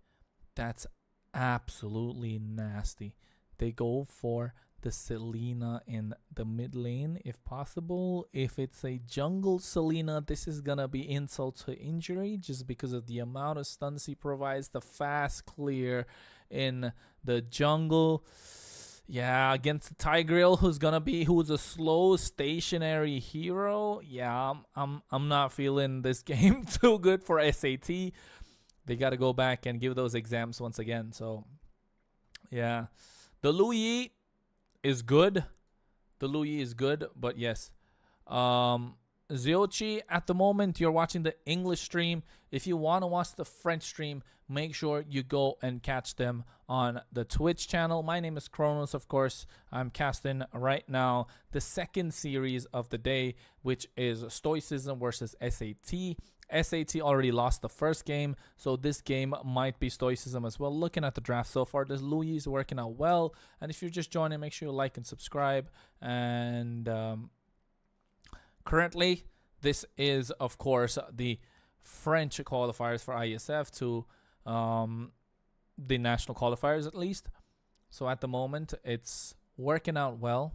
That's absolutely nasty. They go for the Selena in the mid lane if possible. If it's a jungle Selena, this is gonna be insult to injury just because of the amount of stuns he provides, the fast clear in the jungle. Yeah, against the Tigreal, who's a slow stationary hero. Yeah, I'm not feeling this game too good for SAT. They got to go back and give those exams once again. So, yeah, the Louis is good. But yes, Ziochi, at the moment, you're watching the English stream. If you want to watch the French stream, make sure you go and catch them on the Twitch channel. My name is Kronos, of course. I'm casting right now the second series of the day, which is Stoicism versus SAT. SAT already lost the first game, so this game might be Stoicism as well. Looking at the draft so far, this Louis is working out well. And if you're just joining, make sure you like and subscribe. And currently, this is, of course, the French qualifiers for IESF to the national qualifiers, at least. So at the moment, it's working out well.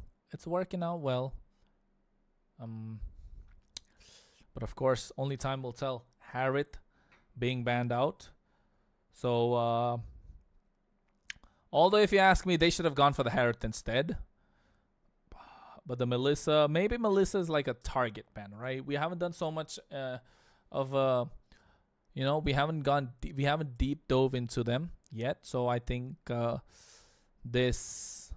But of course, only time will tell. Harriet being banned out. So, although if you ask me, they should have gone for the Harriet instead. But the Melissa, maybe Melissa is like a target ban, right? We haven't done so much we haven't deep dove into them yet. So I think this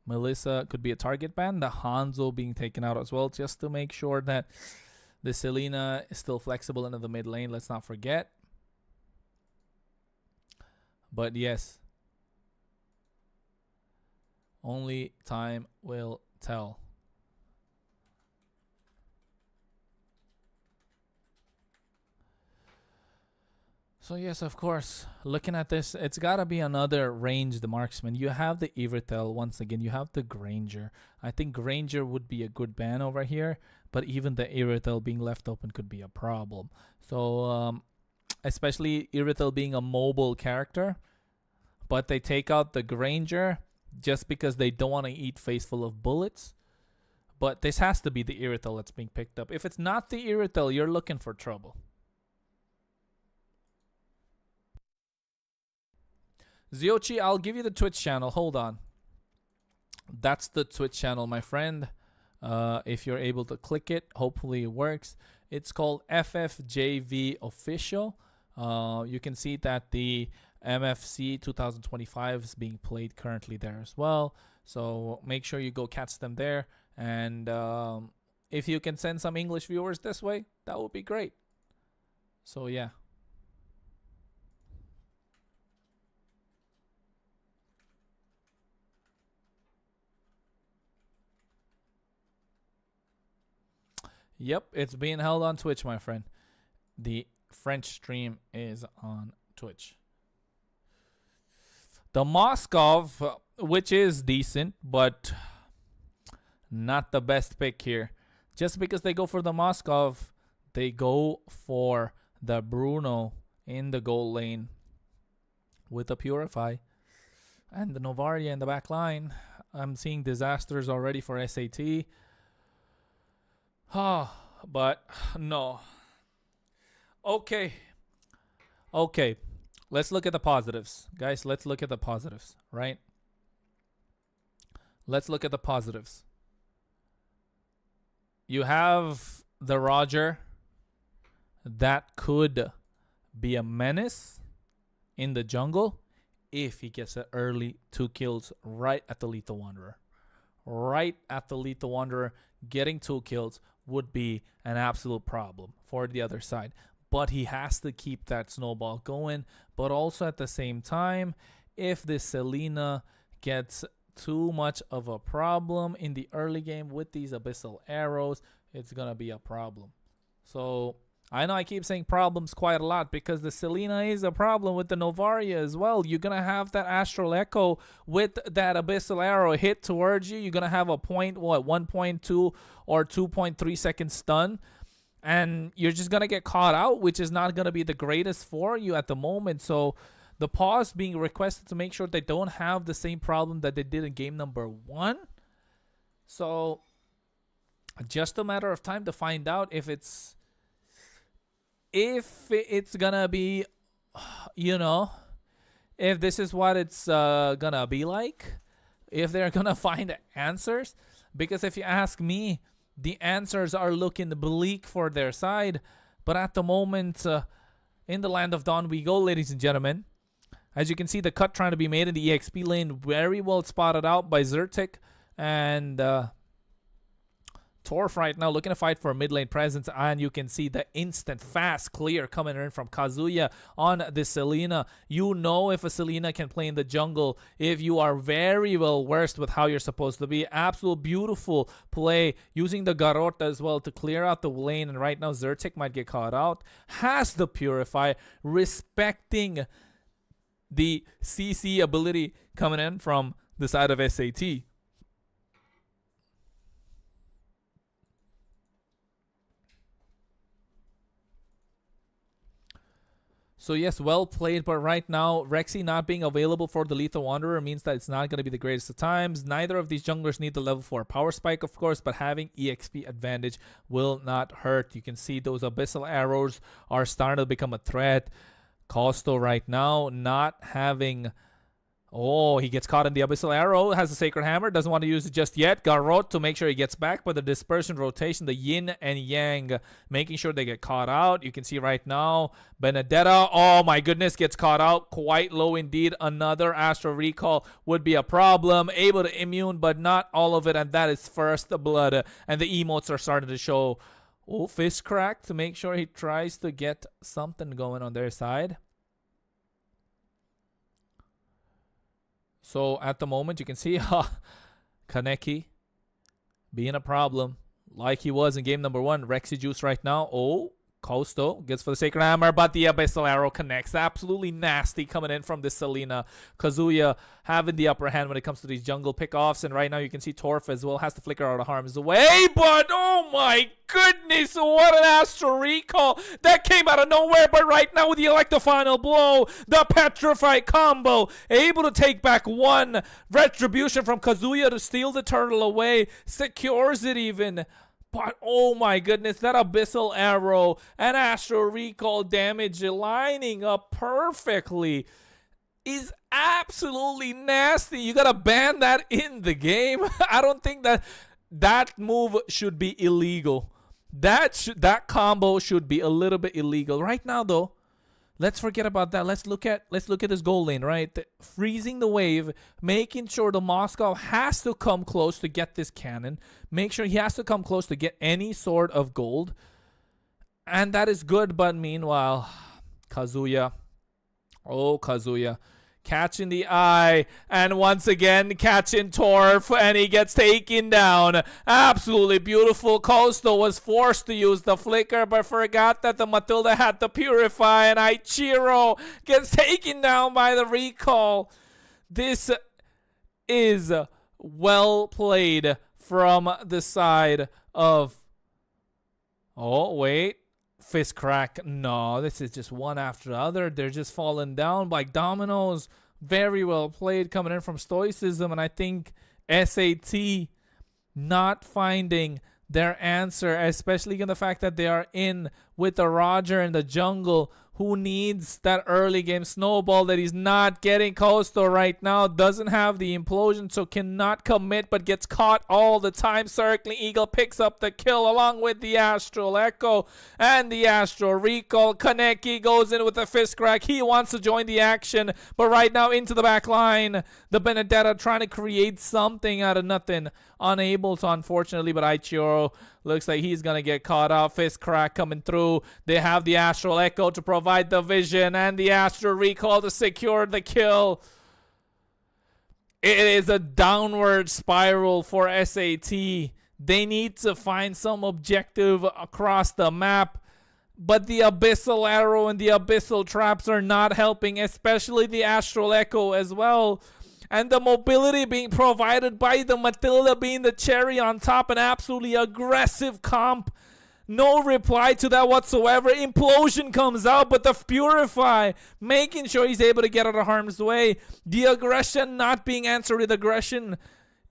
Melissa could be a target ban. The Hanzo being taken out as well, just to make sure that the Selena is still flexible into the mid lane. Let's not forget. But yes, only time will tell. So yes, of course, looking at this, it's got to be another ranged marksman. You have the Ivritel, once again, you have the Granger. I think Granger would be a good ban over here, but even the Ivritel being left open could be a problem. So, especially Ivritel being a mobile character, but they take out the Granger just because they don't want to eat face full of bullets. But this has to be the Ivritel that's being picked up. If it's not the Ivritel, you're looking for trouble. Ziochi, I'll give you the Twitch channel. Hold on. That's the Twitch channel, my friend. If you're able to click it, hopefully it works. It's called FFJV Official. You can see that the MFC 2025 is being played currently there as well. So make sure you go catch them there. And if you can send some English viewers this way, that would be great. So yeah. Yep, it's being held on Twitch, my friend. The French stream is on Twitch. The Moskov, which is decent, but not the best pick here. Just because they go for the Moskov, they go for the Bruno in the goal lane with the Purify. And the Novaria in the back line. I'm seeing disasters already for SAT. But no. Okay. Let's look at the positives. Guys, let's look at the positives, right? Let's look at the positives. You have the Roger that could be a menace in the jungle if he gets an early 2 kills right at the Lethal Wanderer. Right at the Lethal Wanderer, getting 2 kills would be an absolute problem for the other side. But he has to keep that snowball going. But also at the same time, if this Selena gets too much of a problem in the early game with these abyssal arrows, it's going to be a problem. So I know I keep saying problems quite a lot because the Selena is a problem with the Novaria as well. You're going to have that Astral Echo with that Abyssal Arrow hit towards you. You're going to have a 1.2 or 2.3 second stun. And you're just going to get caught out, which is not going to be the greatest for you at the moment. So the pause being requested to make sure they don't have the same problem that they did in game number 1. So just a matter of time to find out if it's gonna be, you know, if this is what it's gonna be like, if they're gonna find answers. Because if you ask me, the answers are looking bleak for their side. But at the moment, in the land of dawn we go, ladies and gentlemen. As you can see, the cut trying to be made in the EXP lane, very well spotted out by Zertic. And Torf right now looking to fight for a mid lane presence, and you can see the instant fast clear coming in from Kazuya on the Selena. You know if a Selena can play in the jungle if you are very well versed with how you're supposed to be. Absolute beautiful play using the Garrote as well to clear out the lane, and right now Zertic might get caught out. Has the Purify, respecting the CC ability coming in from the side of SAT. So yes, well played, but right now, Rexy not being available for the Lethal Wanderer means that it's not going to be the greatest of times. Neither of these junglers need the level 4 power spike, of course, but having EXP advantage will not hurt. You can see those Abyssal Arrows are starting to become a threat. Costo right now not having... Oh, he gets caught in the Abyssal Arrow, has a Sacred Hammer, doesn't want to use it just yet. Garrote to make sure he gets back, but the dispersion rotation, the yin and yang, making sure they get caught out. You can see right now, Benedetta, oh my goodness, gets caught out quite low indeed. Another Astral Recall would be a problem. Able to immune, but not all of it, and that is first blood. And the emotes are starting to show. Oh, fist crack to make sure he tries to get something going on their side. So at the moment, you can see Kaneki being a problem like he was in game number 1. Rexy Juice right now. Oh, Costo gets for the Sacred Hammer, but the Abyssal Arrow connects. Absolutely nasty coming in from this Selena. Kazuya having the upper hand when it comes to these jungle pickoffs. And right now you can see Torf as well has to flicker out of harm's way. But oh my goodness, what an Astral Recall. That came out of nowhere. But right now with the Electro-Final Blow, the Petrify combo, able to take back 1. Retribution from Kazuya to steal the turtle away. Secures it even. But oh my goodness, that Abyssal Arrow and Astral Recall damage lining up perfectly is absolutely nasty. You gotta ban that in the game. I don't think that move should be illegal. That combo should be a little bit illegal. Right now though, let's forget about that. Let's look at this goal lane, right? Freezing the wave, making sure the Moscow has to come close to get this cannon. Make sure he has to come close to get any sort of gold. And that is good, but meanwhile, Kazuya. Oh, Kazuya. Catching the eye, and once again catching Torf, and he gets taken down. Absolutely beautiful. Costo was forced to use the flicker, but forgot that the Matilda had to purify, and Ichiro gets taken down by the recall. This is well played from the side of... Oh, wait. Fist crack. No, this is just one after the other. They're just falling down like dominoes. Very well played coming in from Stoicism. And I think SAT not finding their answer, especially in the fact that they are in with the Roger in the jungle, who needs that early game snowball that he's not getting. Costo right now doesn't have the implosion, so cannot commit, but gets caught all the time. Circling Eagle picks up the kill along with the Astral Echo and the Astral Recall. Kaneki goes in with a fist crack. He wants to join the action, but right now into the back line. The Benedetta trying to create something out of nothing. Unable to, unfortunately, but Ichiro looks like he's going to get caught out. Fist crack coming through. They have the Astral Echo to provide the vision and the Astral Recall to secure the kill. It is a downward spiral for SAT. They need to find some objective across the map. But the Abyssal Arrow and the Abyssal Traps are not helping, especially the Astral Echo as well. And the mobility being provided by the Matilda being the cherry on top. An absolutely aggressive comp. No reply to that whatsoever. Implosion comes out, but the Purify making sure he's able to get out of harm's way. The aggression not being answered with aggression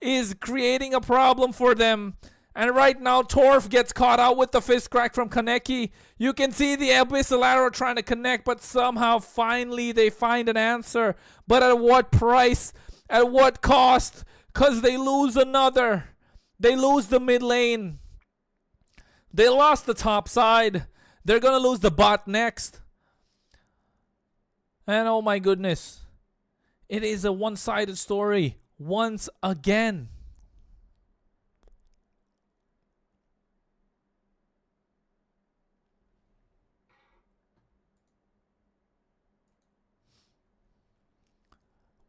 is creating a problem for them. And right now, Torf gets caught out with the fist crack from Kaneki. You can see the Abyssal Arrow trying to connect, but somehow, finally, they find an answer. But at what price? At what cost? Because they lose another. They lose the mid lane. They lost the top side. They're going to lose the bot next. And oh my goodness. It is a one-sided story once again.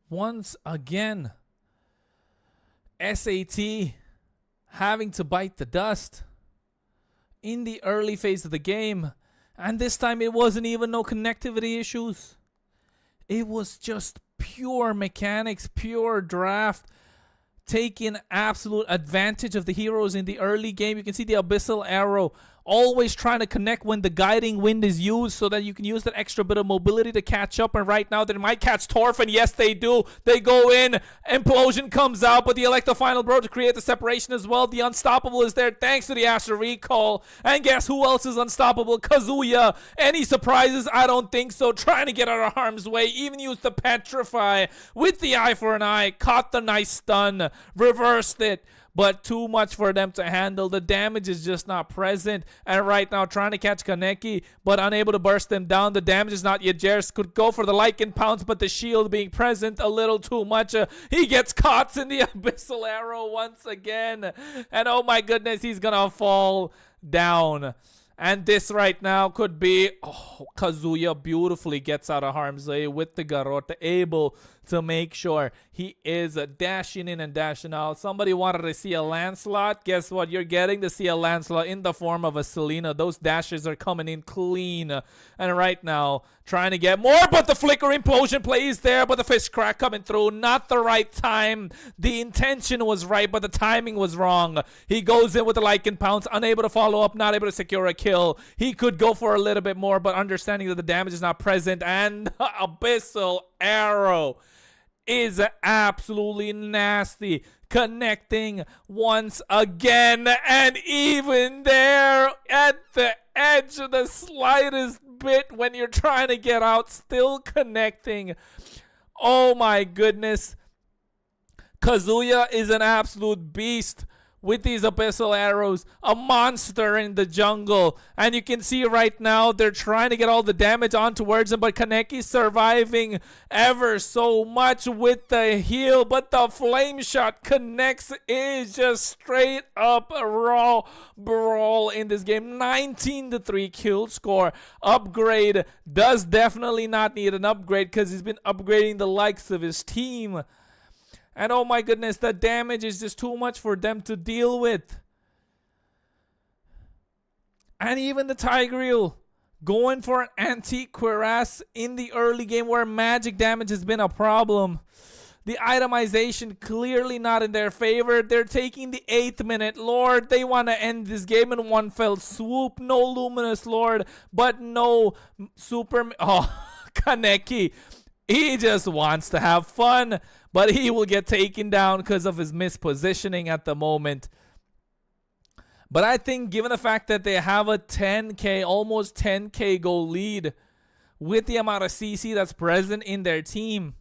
Once again, SAT having to bite the dust in the early phase of the game. And this time it wasn't even no connectivity issues. It was just pure mechanics, pure draft, taking absolute advantage of the heroes in the early game. You can see the Abyssal Arrow always trying to connect when the guiding wind is used so that you can use that extra bit of mobility to catch up. And right now they might catch Torf, and yes they do. They go in, Implosion comes out, but the Electro-Final Blow to create the separation as well. The Unstoppable is there thanks to the Astral Recall. And guess who else is unstoppable? Kazuya. Any surprises? I don't think so. Trying to get out of harm's way. Even used the Petrify with the eye for an eye. Caught the nice stun. Reversed it. But too much for them to handle. The damage is just not present. And right now trying to catch Kaneki, but unable to burst them down. The damage is not yet. Jers could go for the Lycan Pounce, but the shield being present a little too much. He gets caught in the Abyssal Arrow once again. And oh my goodness, he's going to fall down. And this right now could be, Kazuya beautifully gets out of harm's way with the garrote, able to make sure he is dashing in and dashing out. Somebody wanted to see a Lancelot. Guess what? You're getting to see a Lancelot in the form of a Selena. Those dashes are coming in clean. And right now, trying to get more, but the flicker implosion play is there, but the fish crack coming through. Not the right time. The intention was right, but the timing was wrong. He goes in with the Lycan pounce, unable to follow up, not able to secure a kill. He could go for a little bit more, but understanding that the damage is not present, and Abyssal Arrow is absolutely nasty, connecting once again, and even there at the edge of the slightest bit when you're trying to get out, still connecting. Oh my goodness. Kazuya is an absolute beast with these abyssal arrows, a monster in the jungle. And you can see right now they're trying to get all the damage on towards him, but Kaneki's surviving ever so much with the heal, but the flame shot connects. Is just straight up raw brawl in this game. 19-3 kill score. Upgrade does definitely not need an upgrade because he's been upgrading the likes of his team. And oh my goodness, the damage is just too much for them to deal with. And even the Tigreal going for an antique cuirass in the early game where magic damage has been a problem. The itemization clearly not in their favor. They're taking the 8th minute Lord. They want to end this game in one fell swoop. No Luminous Lord, but no Super... Oh, Kaneki. He just wants to have fun, but he will get taken down because of his mispositioning at the moment. But I think given the fact that they have a 10k, almost 10k goal lead with the amount of CC that's present in their team,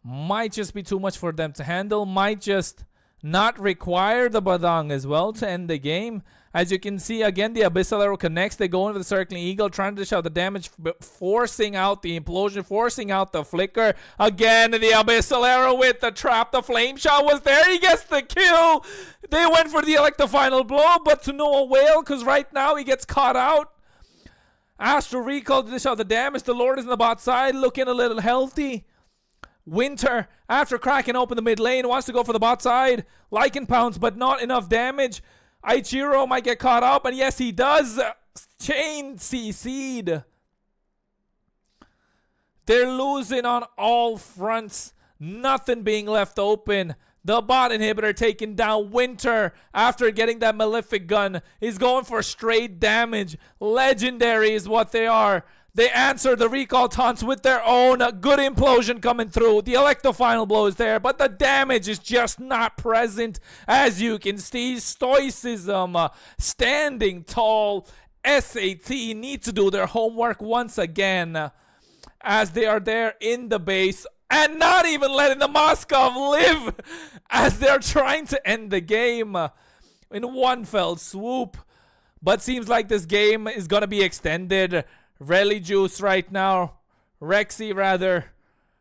might just be too much for them to handle. Might just not require the Badang as well to end the game. As you can see, again, the Abyssal Arrow connects. They go into the Circling Eagle, trying to dish out the damage, forcing out the implosion, forcing out the flicker. Again, the Abyssal Arrow with the trap. The flame shot was there. He gets the kill. They went for the final blow, but to no avail, because right now he gets caught out. Astral Recall to dish out the damage. The Lord is on the bot side, looking a little healthy. Winter, after cracking open the mid lane, wants to go for the bot side. Lycan pounce, but not enough damage. Ichiro might get caught up, and yes, he does. Chain CC'd. They're losing on all fronts. Nothing being left open. The bot inhibitor taking down. Winter, after getting that malefic gun, is going for straight damage. Legendary is what they are. They answer the recall taunts with their own good implosion coming through. The electro final blow is there, but the damage is just not present. As you can see, Stoicism standing tall. SAT need to do their homework once again as they are there in the base and not even letting the Moskov live as they're trying to end the game in one fell swoop. But seems like this game is going to be extended. Relijuice right now, Rexy rather,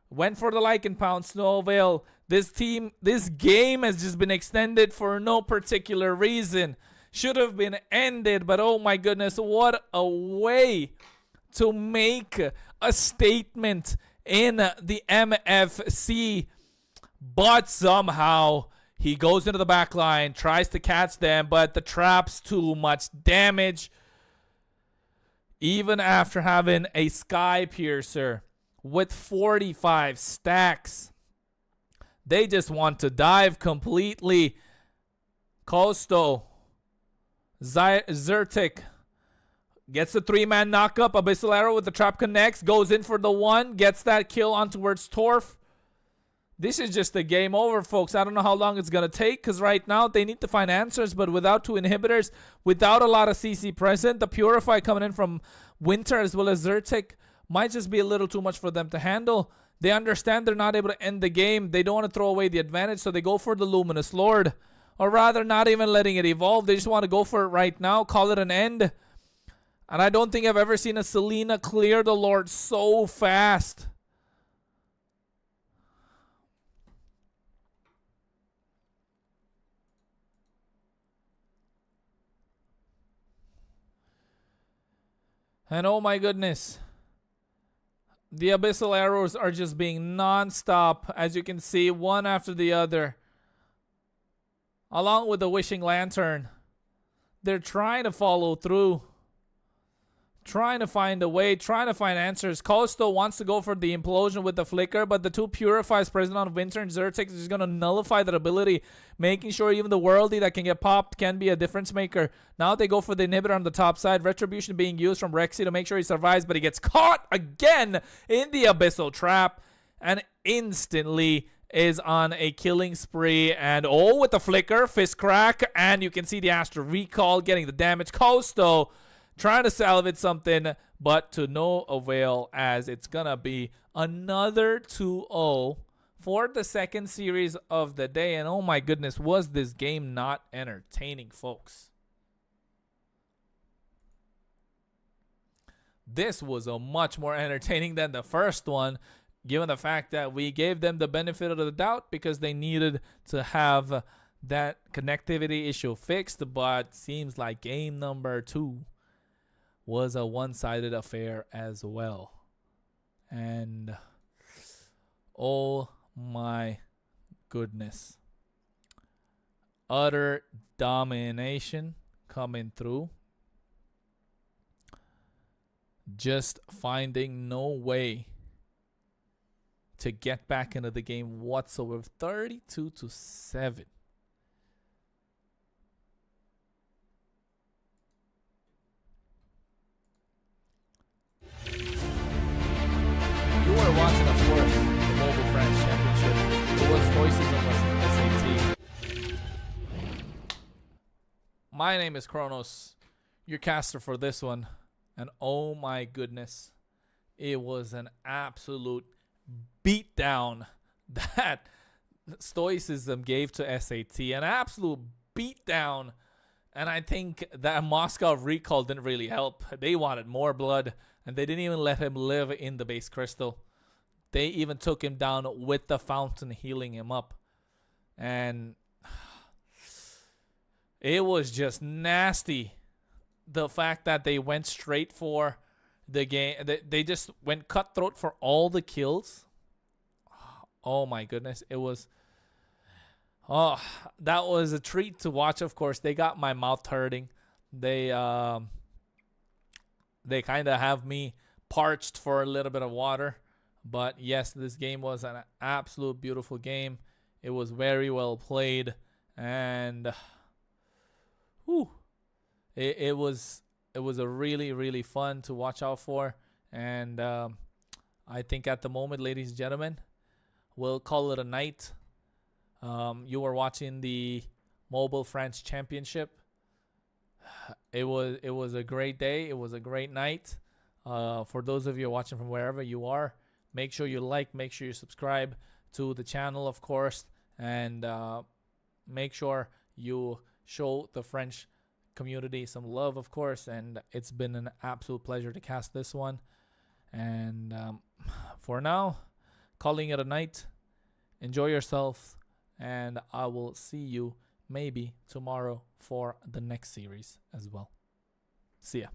went for the Lycan pounce, no avail. This game has just been extended for no particular reason. Should have been ended, but oh my goodness, what a way to make a statement in the MFC. But somehow he goes into the back line, tries to catch them, but the trap's too much damage. Even after having a Sky Piercer with 45 stacks, they just want to dive completely. Kosto, Zertic gets the 3-man knockup. Abyssal Arrow with the trap connects, goes in for the 1, gets that kill on towards Torf. This is just a game over, folks. I don't know how long it's going to take because right now they need to find answers, but without 2 inhibitors, without a lot of CC present, the Purify coming in from Winter as well as Zertic might just be a little too much for them to handle. They understand they're not able to end the game. They don't want to throw away the advantage, so they go for the Luminous Lord. Or rather, not even letting it evolve. They just want to go for it right now, call it an end. And I don't think I've ever seen a Selena clear the Lord so fast. And oh my goodness, the abyssal arrows are just being non-stop, as you can see, one after the other. Along with the wishing lantern, they're trying to follow through, trying to find a way, trying to find answers. Costo wants to go for the implosion with the flicker, but the two purifies present on Winter and Zertex is going to nullify that ability, making sure even the worldly that can get popped can be a difference maker. Now they go for the inhibitor on the top side. Retribution being used from Rexy to make sure he survives, but he gets caught again in the abyssal trap and instantly is on a killing spree. And oh, with the flicker, fist crack, and you can see the Astral Recall getting the damage. Costo trying to salvage something, but to no avail, as it's gonna be another 2-0 for the second series of the day. And oh my goodness, was this game not entertaining, folks? This was a much more entertaining than the first one, given the fact that we gave them the benefit of the doubt because they needed to have that connectivity issue fixed. But seems like game number 2 was a one-sided affair as well. And oh my goodness, utter domination coming through, just finding no way to get back into the game whatsoever. 32-7. You were watching, of course, the Mobile France Championship. It was Stoicism versus SAT. My name is Kronos, your caster for this one. And oh my goodness, it was an absolute beatdown that Stoicism gave to SAT. An absolute beatdown. And I think that Moscow recall didn't really help. They wanted more blood, and they didn't even let him live in the base crystal. They even took him down with the fountain, healing him up. And it was just nasty. The fact that they went straight for the game. They just went cutthroat for all the kills. Oh my goodness. It was... oh, that was a treat to watch. Of course, they got my mouth hurting. They kind of have me parched for a little bit of water. But yes, this game was an absolute beautiful game. It was very well played, and it was a really fun to watch out for. And I think at the moment, ladies and gentlemen, we'll call it a night. You were watching the Mobile France Championship. It was a great day. It was a great night. For those of you watching from wherever you are, make sure you like, make sure you subscribe to the channel, of course, and make sure you show the French community some love, of course. And it's been an absolute pleasure to cast this one. And for now, calling it a night. Enjoy yourself. And I will see you maybe tomorrow for the next series as well. See ya.